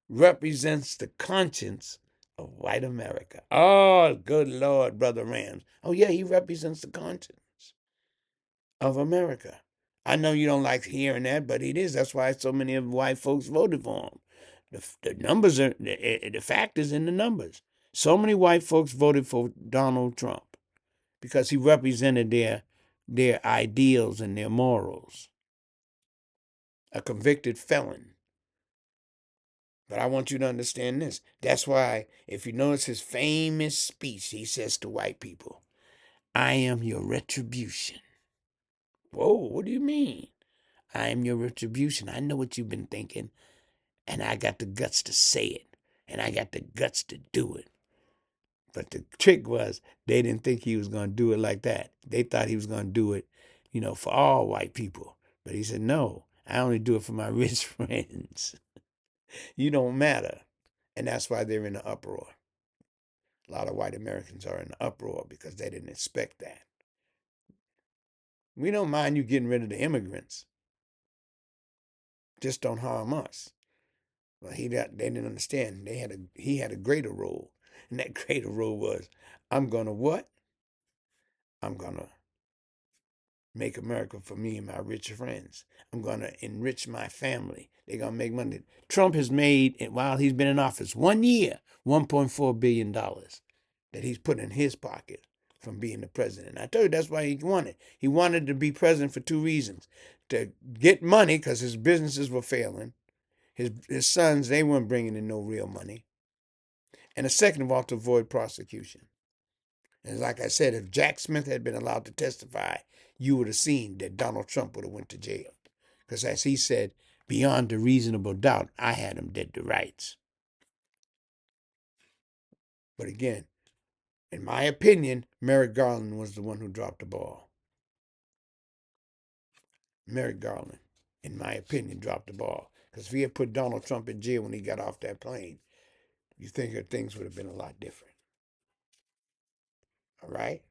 Speaker 1: represents the conscience of white America. Oh, good Lord, Brother Rams. Oh, yeah, he represents the conscience of America. I know you don't like hearing that, but it is. That's why so many of white folks voted for him. The numbers are, the fact is in the numbers. So many white folks voted for Donald Trump because he represented their ideals and their morals. A convicted felon. But I want you to understand this. That's why, if you notice his famous speech, he says to white people, I am your retribution. Whoa, what do you mean? I am your retribution. I know what you've been thinking, and I got the guts to say it, and I got the guts to do it. But the trick was they didn't think he was going to do it like that. They thought he was going to do it, for all white people. But he said, no, I only do it for my rich friends. You don't matter. And that's why they're in an uproar. A lot of white Americans are in an uproar because they didn't expect that. We don't mind you getting rid of the immigrants. Just don't harm us. Well, they didn't understand. He had a greater role. And that greater role was, I'm gonna what? I'm gonna make America for me and my rich friends. I'm gonna enrich my family. They're gonna make money. Trump has made, while he's been in office, 1 year, $1.4 billion that he's put in his pocket from being the president. I told you that's why he wanted. He wanted to be president for two reasons: to get money because his businesses were failing, his sons, they weren't bringing in no real money, and the second of all, to avoid prosecution. And like I said, if Jack Smith had been allowed to testify, you would have seen that Donald Trump would have went to jail, because as he said, beyond a reasonable doubt, I had him dead to rights. But again, in my opinion, Merrick Garland was the one who dropped the ball. Merrick Garland, in my opinion, dropped the ball. Because if he had put Donald Trump in jail when he got off that plane, you think that things would have been a lot different. All right?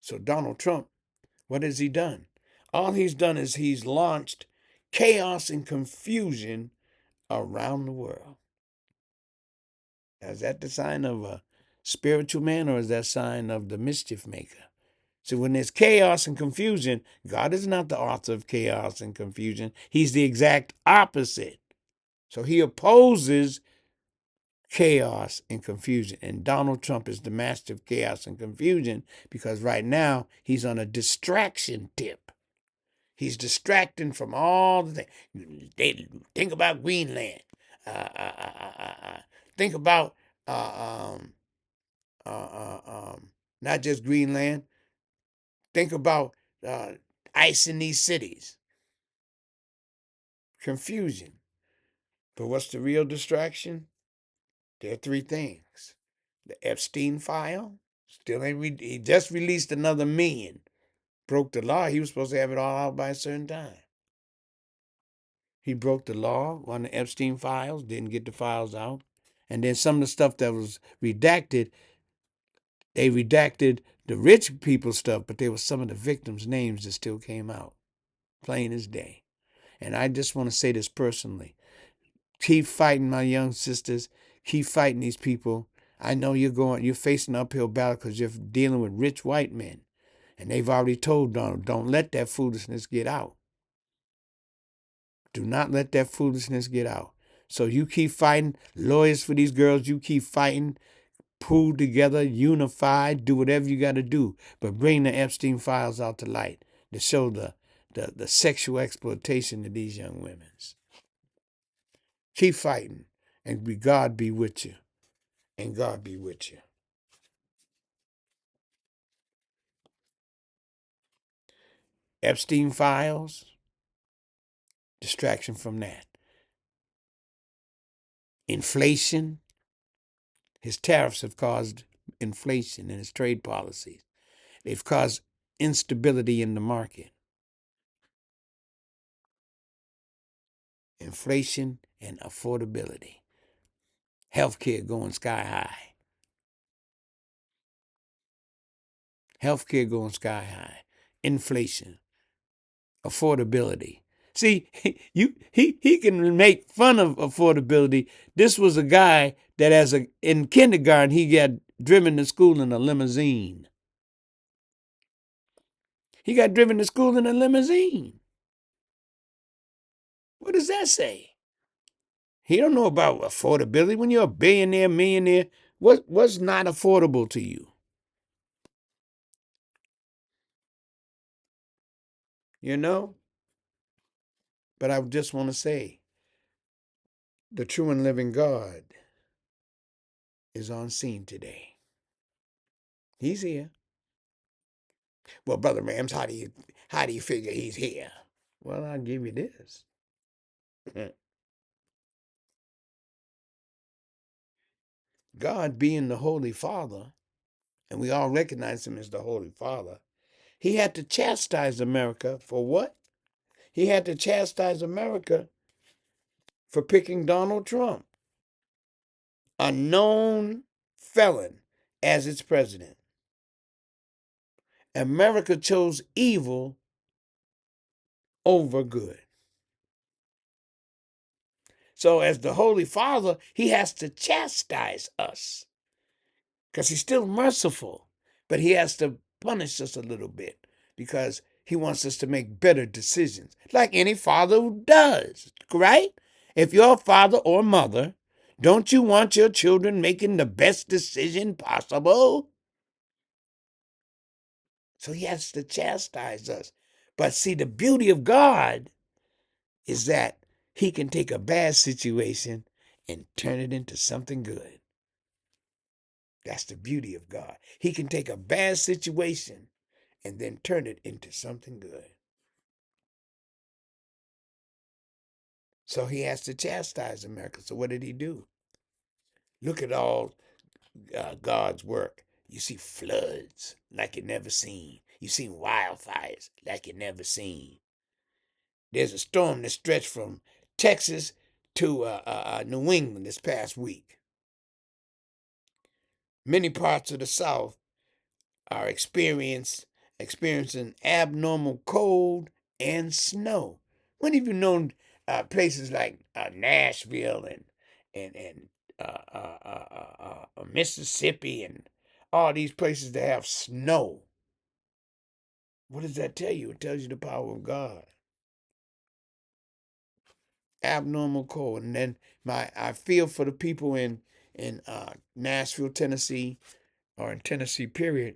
Speaker 1: So Donald Trump, what has he done? All he's done is he's launched chaos and confusion around the world. Now, is that the sign of a spiritual man, or is that a sign of the mischief maker? So when there's chaos and confusion, God is not the author of chaos and confusion. He's the exact opposite. So he opposes chaos and confusion. And Donald Trump is the master of chaos and confusion because right now he's on a distraction tip. He's distracting from all the things. They think about Greenland. Uh, uh, uh, think about uh, um, not just Greenland. Think about ice in these cities. Confusion. But what's the real distraction? There are three things. The Epstein file. Still ain't he just released another million. Broke the law. He was supposed to have it all out by a certain time. He broke the law on the Epstein files, didn't get the files out. And then some of the stuff that was redacted, they redacted the rich people stuff, but there was some of the victims' names that still came out, plain as day. And I just want to say this personally. Keep fighting, my young sisters. Keep fighting these people. I know you're facing an uphill battle because you're dealing with rich white men. And they've already told Donald, don't let that foolishness get out. Do not let that foolishness get out. So you keep fighting, lawyers for these girls, you keep fighting, pull together, unify, do whatever you got to do. But bring the Epstein files out to light to show the sexual exploitation of these young women. Keep fighting, and God be with you. And God be with you. Epstein files, distraction from that. Inflation, his tariffs have caused inflation in his trade policies. They've caused instability in the market. Inflation and affordability. Healthcare going sky high. Healthcare going sky high. Inflation. Affordability. See, he can make fun of affordability. This was a guy that in kindergarten he got driven to school in a limousine. He got driven to school in a limousine. What does that say? He don't know about affordability. When you're a billionaire, millionaire, what's not affordable to you? You know? But I just want to say, the true and living God is on scene today. He's here. Well, Brother Rams, how do you figure he's here? Well, I'll give you this. God being the Holy Father, and we all recognize him as the Holy Father, he had to chastise America for what? He had to chastise America for picking Donald Trump, a known felon, as its president. America chose evil over good. So, as the Holy Father, he has to chastise us because he's still merciful, but he has to punish us a little bit because he wants us to make better decisions, like any father does, right? If you're a father or mother, don't you want your children making the best decision possible? So he has to chastise us. But see, the beauty of God is that he can take a bad situation and turn it into something good. That's the beauty of God. He can take a bad situation and then turn it into something good. So he has to chastise America. So what did he do? Look at all God's work. You see floods like you never seen. You see wildfires like you never seen. There's a storm that stretched from Texas to New England this past week. Many parts of the South are experiencing abnormal cold and snow. When have you known places like Nashville and Mississippi and all these places that have snow. What does that tell you? It tells you the power of God. Abnormal cold, and then I feel for the people in Nashville, Tennessee, or in Tennessee. Period.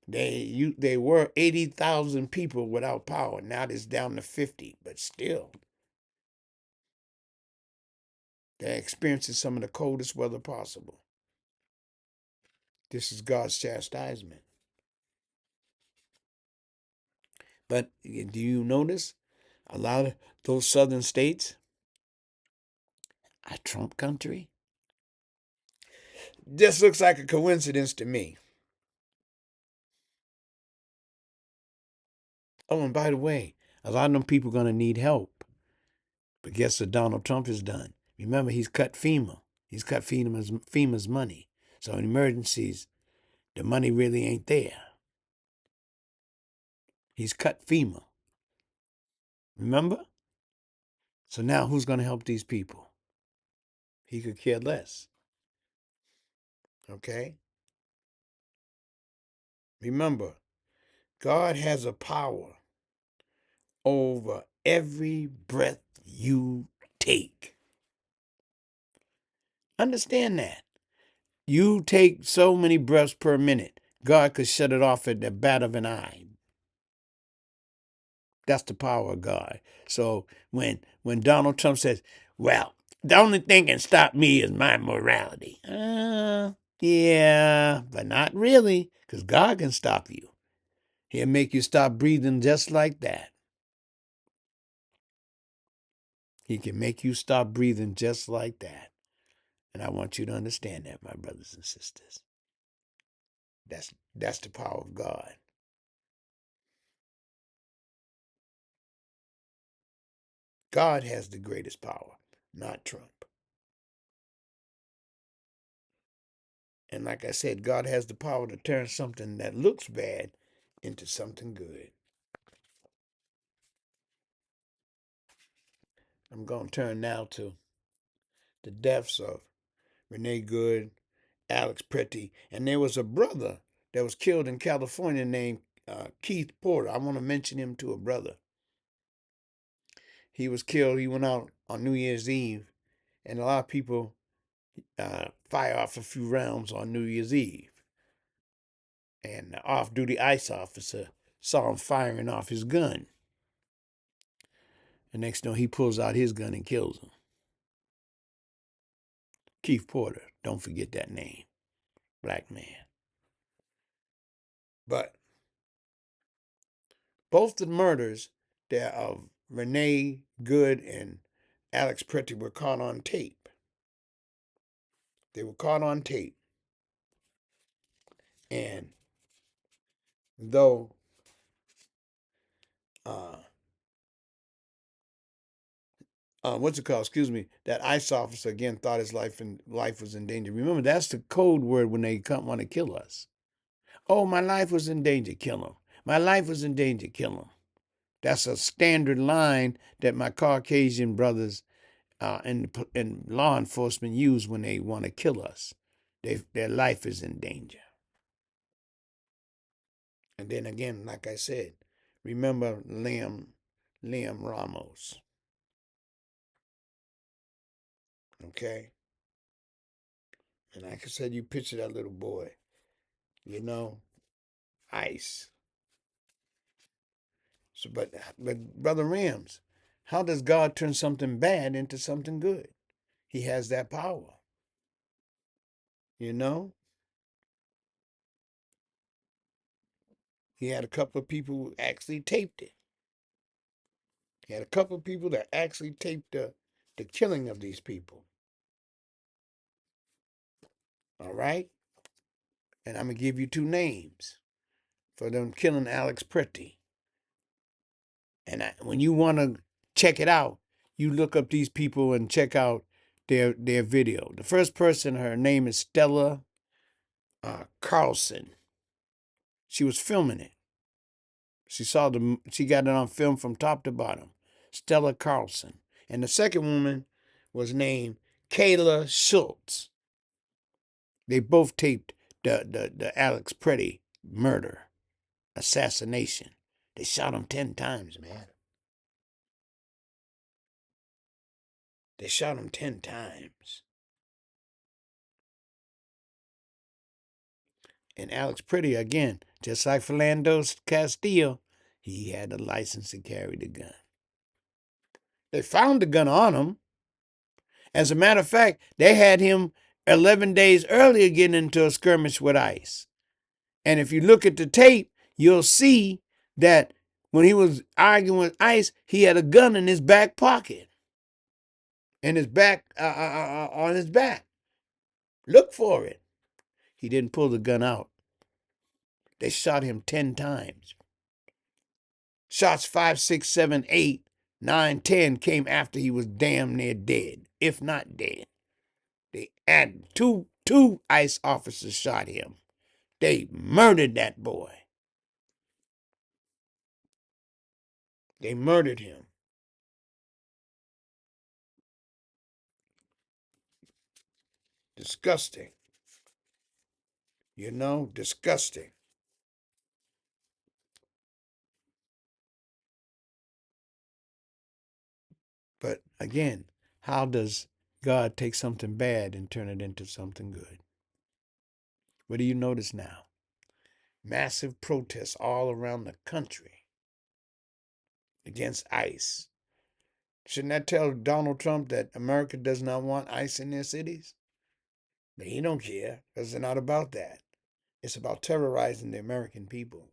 Speaker 1: They were 80,000 people without power. Now it's down to 50, but still they're experiencing some of the coldest weather possible. This is God's chastisement. But do you notice a lot of those southern states are Trump country? Just looks like a coincidence to me. Oh, and by the way, a lot of them people are going to need help. But guess what Donald Trump has done? Remember, he's cut FEMA. He's cut FEMA's money. So in emergencies, the money really ain't there. He's cut FEMA. Remember? So now who's going to help these people? He could care less. Okay? Remember, God has a power over every breath you take. Understand that. You take so many breaths per minute. God could shut it off at the bat of an eye. That's the power of God. So when Donald Trump says, well, the only thing can stop me is my morality. Yeah, but not really, because God can stop you. He'll make you stop breathing just like that. He can make you stop breathing just like that. And I want you to understand that, my brothers and sisters. That's the power of God. God has the greatest power, not Trump. And like I said, God has the power to turn something that looks bad into something good. I'm going to turn now to the deaths of Renee Goode, Alex Pretti, and there was a brother that was killed in California named Keith Porter. I want to mention him to a brother. He was killed. He went out on New Year's Eve, and a lot of people fire off a few rounds on New Year's Eve. And the off-duty ICE officer saw him firing off his gun. The next thing he pulls out his gun and kills him. Keith Porter, don't forget that name. Black man. But both the murders there of Renee Goode and Alex Pretti were caught on tape. They were caught on tape. And though what's it called? Excuse me. That ICE officer again thought his life was in danger. Remember, that's the code word when they come want to kill us. Oh, my life was in danger. Kill him. My life was in danger. Kill him. That's a standard line that my Caucasian brothers and law enforcement use when they want to kill us. Their life is in danger. And then again, like I said, remember Liam Ramos. Okay? And like I said, you picture that little boy, you know, ice. So, but Brother Rams, how does God turn something bad into something good? He has that power. You know? He had a couple of people who actually taped it. He had a couple of people that actually taped the killing of these people. All right? And I'm going to give you two names for them killing Alex Pretti. And when you want to check it out, you look up these people and check out their video. The first person, her name is Stella Carlson. She was filming it. She got it on film from top to bottom. Stella Carlson. And the second woman was named Kayla Schultz. They both taped the Alex Pretti murder, assassination. They shot him 10 times, man. They shot him 10 times. And Alex Pretti, again, just like Philando Castile, he had a license to carry the gun. They found the gun on him. As a matter of fact, they had him 11 days earlier getting into a skirmish with ICE. And if you look at the tape, you'll see that when he was arguing with ICE, he had a gun in his back pocket. In his back, on his back. Look for it. He didn't pull the gun out. They shot him 10 times. Shots 5, 6, 7, 8, 9, 10 came after he was damn near dead, if not dead. They had two ICE officers shot him. They murdered that boy. They murdered him. Disgusting. You know, disgusting. But again, how does God take something bad and turn it into something good? What do you notice now? Massive protests all around the country against ICE. Shouldn't that tell Donald Trump that America does not want ICE in their cities? But he don't care, because it's not about that. It's about terrorizing the American people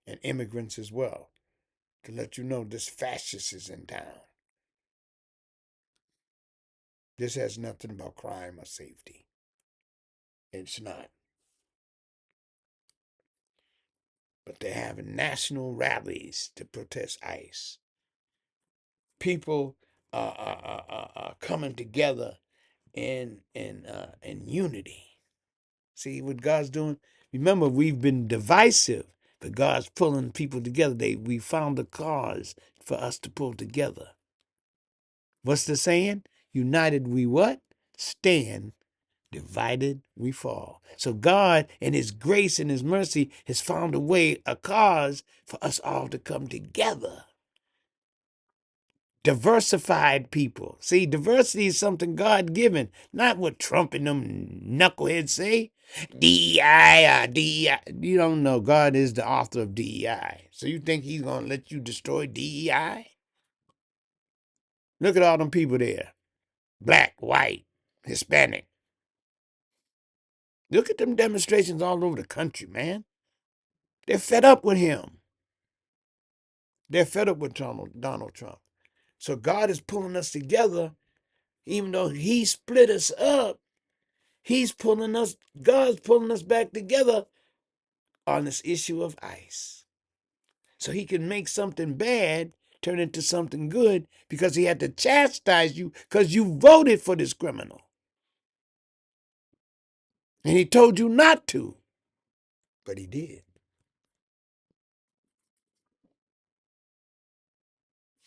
Speaker 1: and immigrants as well, to let you know this fascist is in town. This has nothing about crime or safety. It's not. But they're having national rallies to protest ICE. People are coming together in unity. See what God's doing? Remember, we've been divisive, but God's pulling people together. We found the cause for us to pull together. What's the saying? United we what? Stand. Divided we fall. So God, in His grace and His mercy, has found a way, a cause for us all to come together. Diversified people. See, diversity is something God given, not what Trump and them knuckleheads say. DEI, DEI. You don't know God is the author of DEI. So you think He's going to let you destroy DEI? Look at all them people there. Black, white, Hispanic. Look at them demonstrations all over the country, man. They're fed up with him. They're fed up with Donald Trump. So God is pulling us together, even though He split us up. God's pulling us back together on this issue of ICE. So He can make something bad turn into something good, because He had to chastise you because you voted for this criminal. And He told you not to, but He did.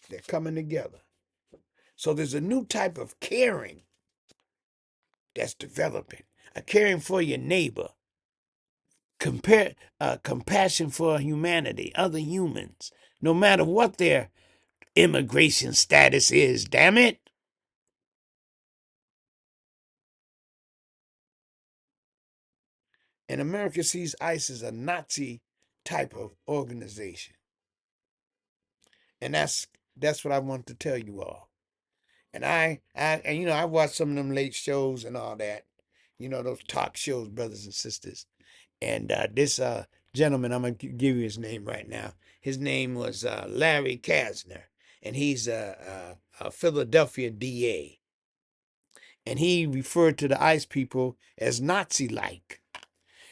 Speaker 1: They're coming together. So there's a new type of caring that's developing, a caring for your neighbor, compassion for humanity, other humans, no matter what their immigration status is, damn it. And America sees ICE as a Nazi type of organization. And that's what I want to tell you all. And I watched some of them late shows and all that, those talk shows, brothers and sisters. And this gentleman, I'm going to give you his name right now. His name was Larry Kasner, and he's a Philadelphia DA. And he referred to the ICE people as Nazi-like.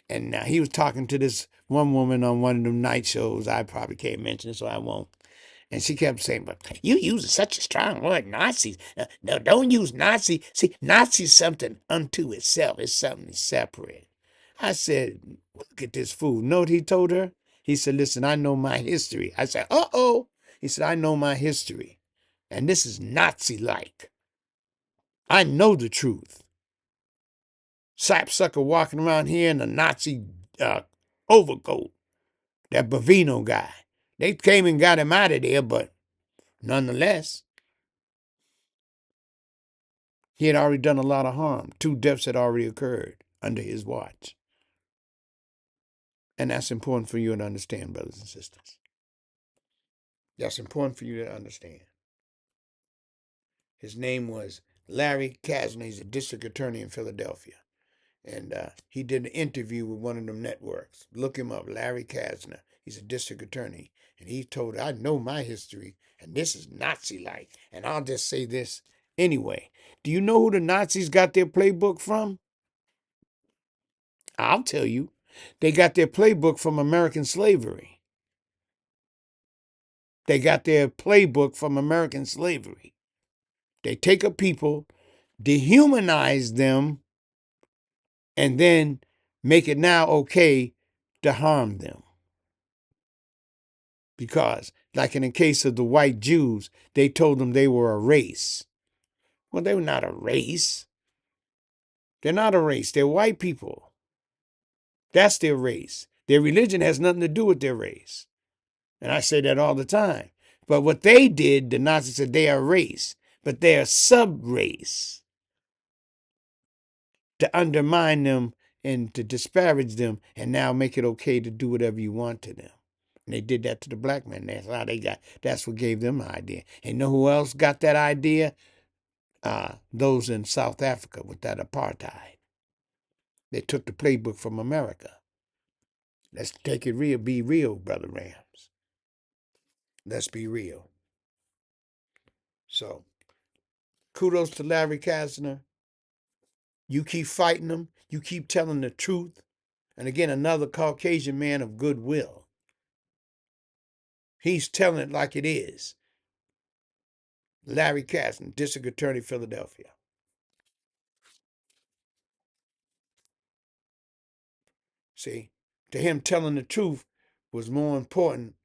Speaker 1: And he was talking to this one woman on one of them night shows. I probably can't mention it, so I won't. And she kept saying, but you use such a strong word, Nazis. No, don't use Nazi. See, Nazi is something unto itself. It's something separate. I said, look at this fool. Know what he told her? He said, listen, I know my history. I said, uh-oh. He said, I know my history. And this is Nazi-like. I know the truth. Sapsucker walking around here in a Nazi overcoat. That Bavino guy. They came and got him out of there, but nonetheless, he had already done a lot of harm. 2 deaths had already occurred under his watch. And that's important for you to understand, brothers and sisters. That's important for you to understand. His name was Larry Kasner. He's a district attorney in Philadelphia. And he did an interview with one of them networks. Look him up, Larry Kasner. He's a district attorney. And he told, I know my history, and this is Nazi-like. And I'll just say this anyway. Do you know who the Nazis got their playbook from? I'll tell you. They got their playbook from American slavery. They got their playbook from American slavery. They take a people, dehumanize them, and then make it now okay to harm them. Because, like in the case of the white Jews, they told them they were a race. Well, they were not a race. They're not a race. They're white people. That's their race. Their religion has nothing to do with their race. And I say that all the time. But what they did, the Nazis said they are a race, but they're a sub-race to undermine them and to disparage them and now make it okay to do whatever you want to them. And they did that to the black men. That's how they got. That's what gave them the idea. And you know who else got that idea? Those in South Africa with that apartheid. They took the playbook from America. Let's take it real. Be real, Brother Rams. Let's be real. So, kudos to Larry Kasner. You keep fighting them. You keep telling the truth. And again, another Caucasian man of goodwill. He's telling it like it is. Larry Kasner, District Attorney, Philadelphia. See, to him telling the truth was more important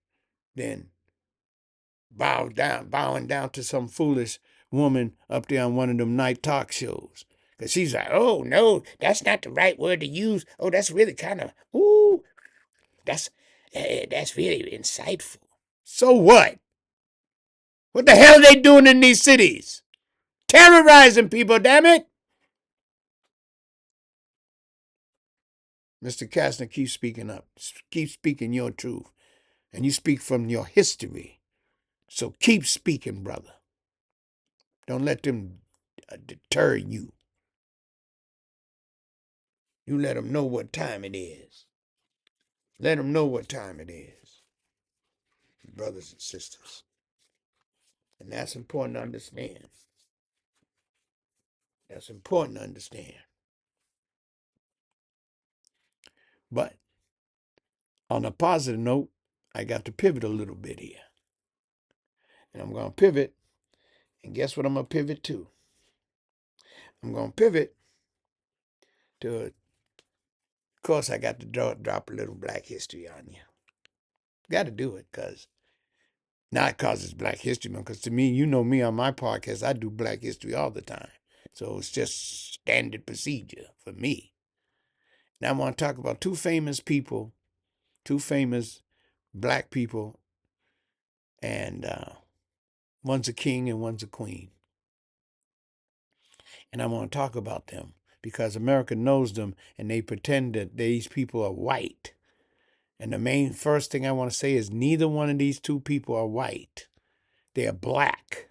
Speaker 1: than bowing down to some foolish woman up there on one of them night talk shows. Because she's like, oh, no, that's not the right word to use. Oh, that's really kind of, ooh, that's really insightful. So what? What the hell are they doing in these cities? Terrorizing people, damn it. Mr. Kastner, keep speaking up. Keep speaking your truth. And you speak from your history. So keep speaking, brother. Don't let them deter you. You let them know what time it is. Let them know what time it is, brothers and sisters. And that's important to understand. That's important to understand. But on a positive note, I got to pivot a little bit here. And I'm going to pivot. And guess what I'm going to pivot to? I'm going to pivot to, of course, I got to drop a little black history on you. Got to do it because, not because it's Black History Month, because to me, you know me on my podcast, I do Black history all the time. So it's just standard procedure for me. Now I want to talk about 2 famous people, 2 famous black people, and one's a king and one's a queen. And I want to talk about them because America knows them and they pretend that these people are white. And the main first thing I want to say is neither one of these 2 people are white. They are black.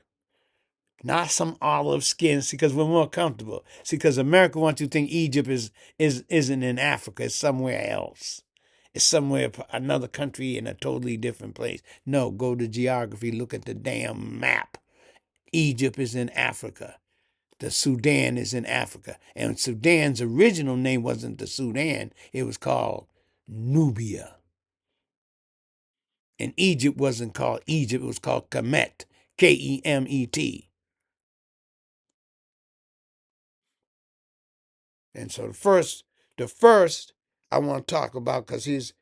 Speaker 1: Not some olive skin, because we're more comfortable. See, because America wants you to think Egypt isn't in Africa, it's somewhere else. It's somewhere, another country in a totally different place. No, go to geography, look at the damn map. Egypt is in Africa. The Sudan is in Africa. And Sudan's original name wasn't the Sudan, it was called Nubia. And Egypt wasn't called Egypt, it was called Kemet, Kemet. And so the first I want to talk about, because he's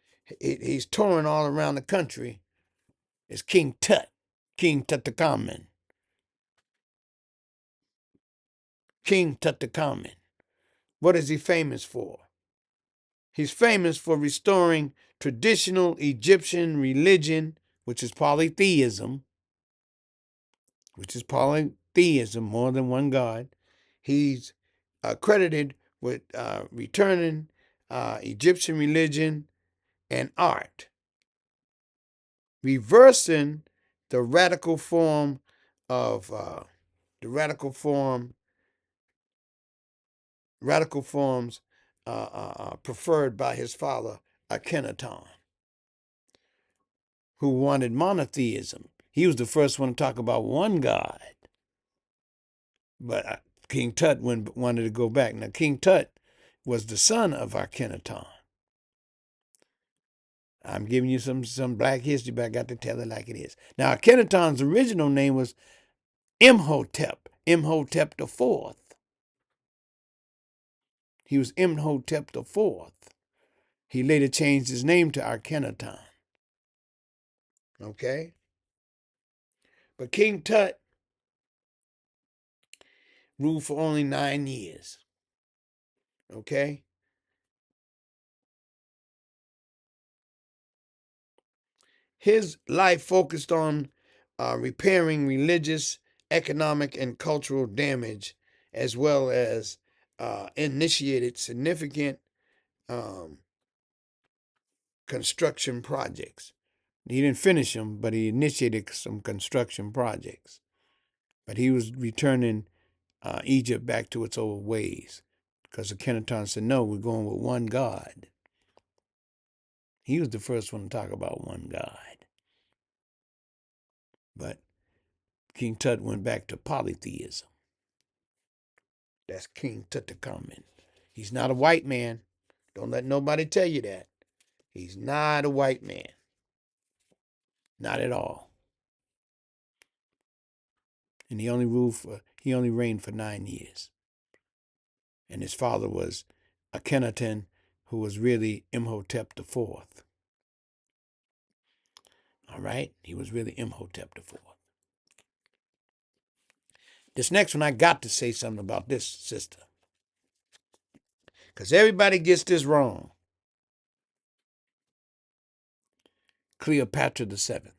Speaker 1: touring all around the country, is King Tut, King Tutankhamun. King Tutankhamun. What is he famous for? He's famous for restoring traditional Egyptian religion, which is polytheism, more than one God. He's credited with returning Egyptian religion and art, reversing the radical form of the radical forms preferred by his father Akhenaton, who wanted monotheism. He was the first one to talk about one God, but King Tut wanted to go back. Now, King Tut was the son of Akhenaton. I'm giving you some black history, but I got to tell it like it is. Now, Akhenaton's original name was Imhotep the Fourth. He was Imhotep the Fourth. He later changed his name to Akhenaton. Okay? But King Tut ruled for only 9 years. Okay? His life focused on repairing religious, economic, and cultural damage, as well as initiated significant construction projects. He didn't finish them, but he initiated some construction projects. But he was returning Egypt back to its old ways, because Akhenaton said, no, we're going with one God. He was the first one to talk about one God. But King Tut went back to polytheism. That's King Tutankhamun. He's not a white man. Don't let nobody tell you that. He's not a white man. Not at all. And he only reigned for 9 years. And his father was Akhenaten, who was really Imhotep the Fourth. All right? He was really Imhotep the Fourth. This next one, I got to say something about this sister, because everybody gets this wrong. Cleopatra the Seventh.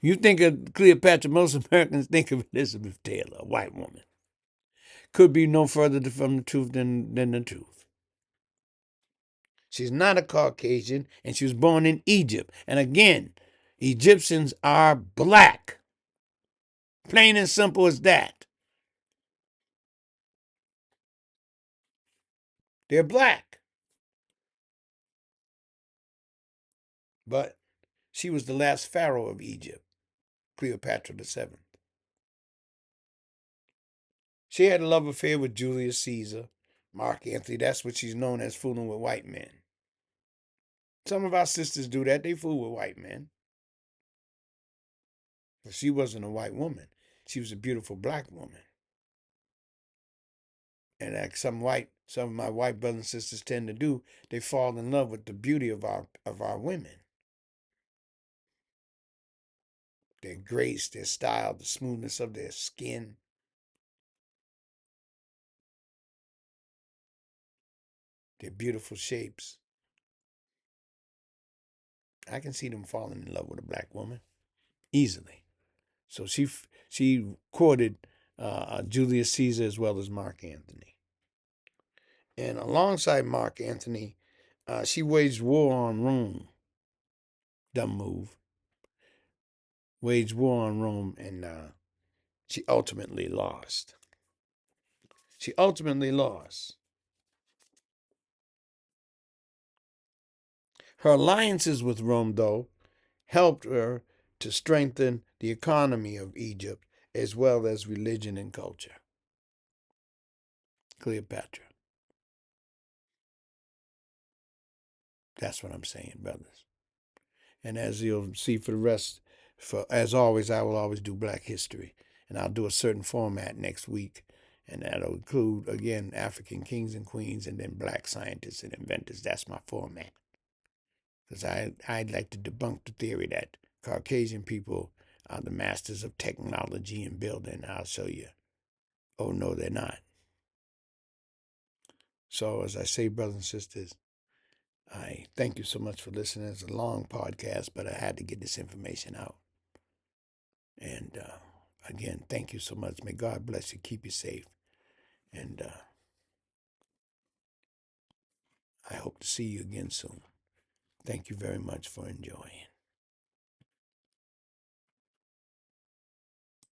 Speaker 1: You think of Cleopatra, most Americans think of Elizabeth Taylor, a white woman. Could be no further from the truth than the truth. She's not a Caucasian, and she was born in Egypt. And again, Egyptians are black. Plain and simple as that. They're black. But she was the last pharaoh of Egypt, Cleopatra the Seventh. She had a love affair with Julius Caesar, Mark Antony. That's what she's known as, fooling with white men. Some of our sisters do that. They fool with white men. But she wasn't a white woman. She was a beautiful black woman. And like some of my white brothers and sisters tend to do, they fall in love with the beauty of our women. Their grace, their style, the smoothness of their skin. Their beautiful shapes. I can see them falling in love with a black woman easily. So she courted Julius Caesar as well as Mark Antony. And alongside Mark Antony, she waged war on Rome. Dumb move. Waged war on Rome, and she ultimately lost. She ultimately lost. Her alliances with Rome, though, helped her to strengthen the economy of Egypt as well as religion and culture. Cleopatra. That's what I'm saying, brothers. And as you'll see for the rest, as always, I will always do Black history. And I'll do a certain format next week. And that'll include, again, African kings and queens and then black scientists and inventors. That's my format. Because I'd like to debunk the theory that Caucasian people are the masters of technology and building. I'll show you, Oh, no, they're not. So, as I say, brothers and sisters, I thank you so much for listening. It's a long podcast, but I had to get this information out. And again, thank you so much. May God bless you, keep you safe. And I hope to see you again soon. Thank you very much for enjoying.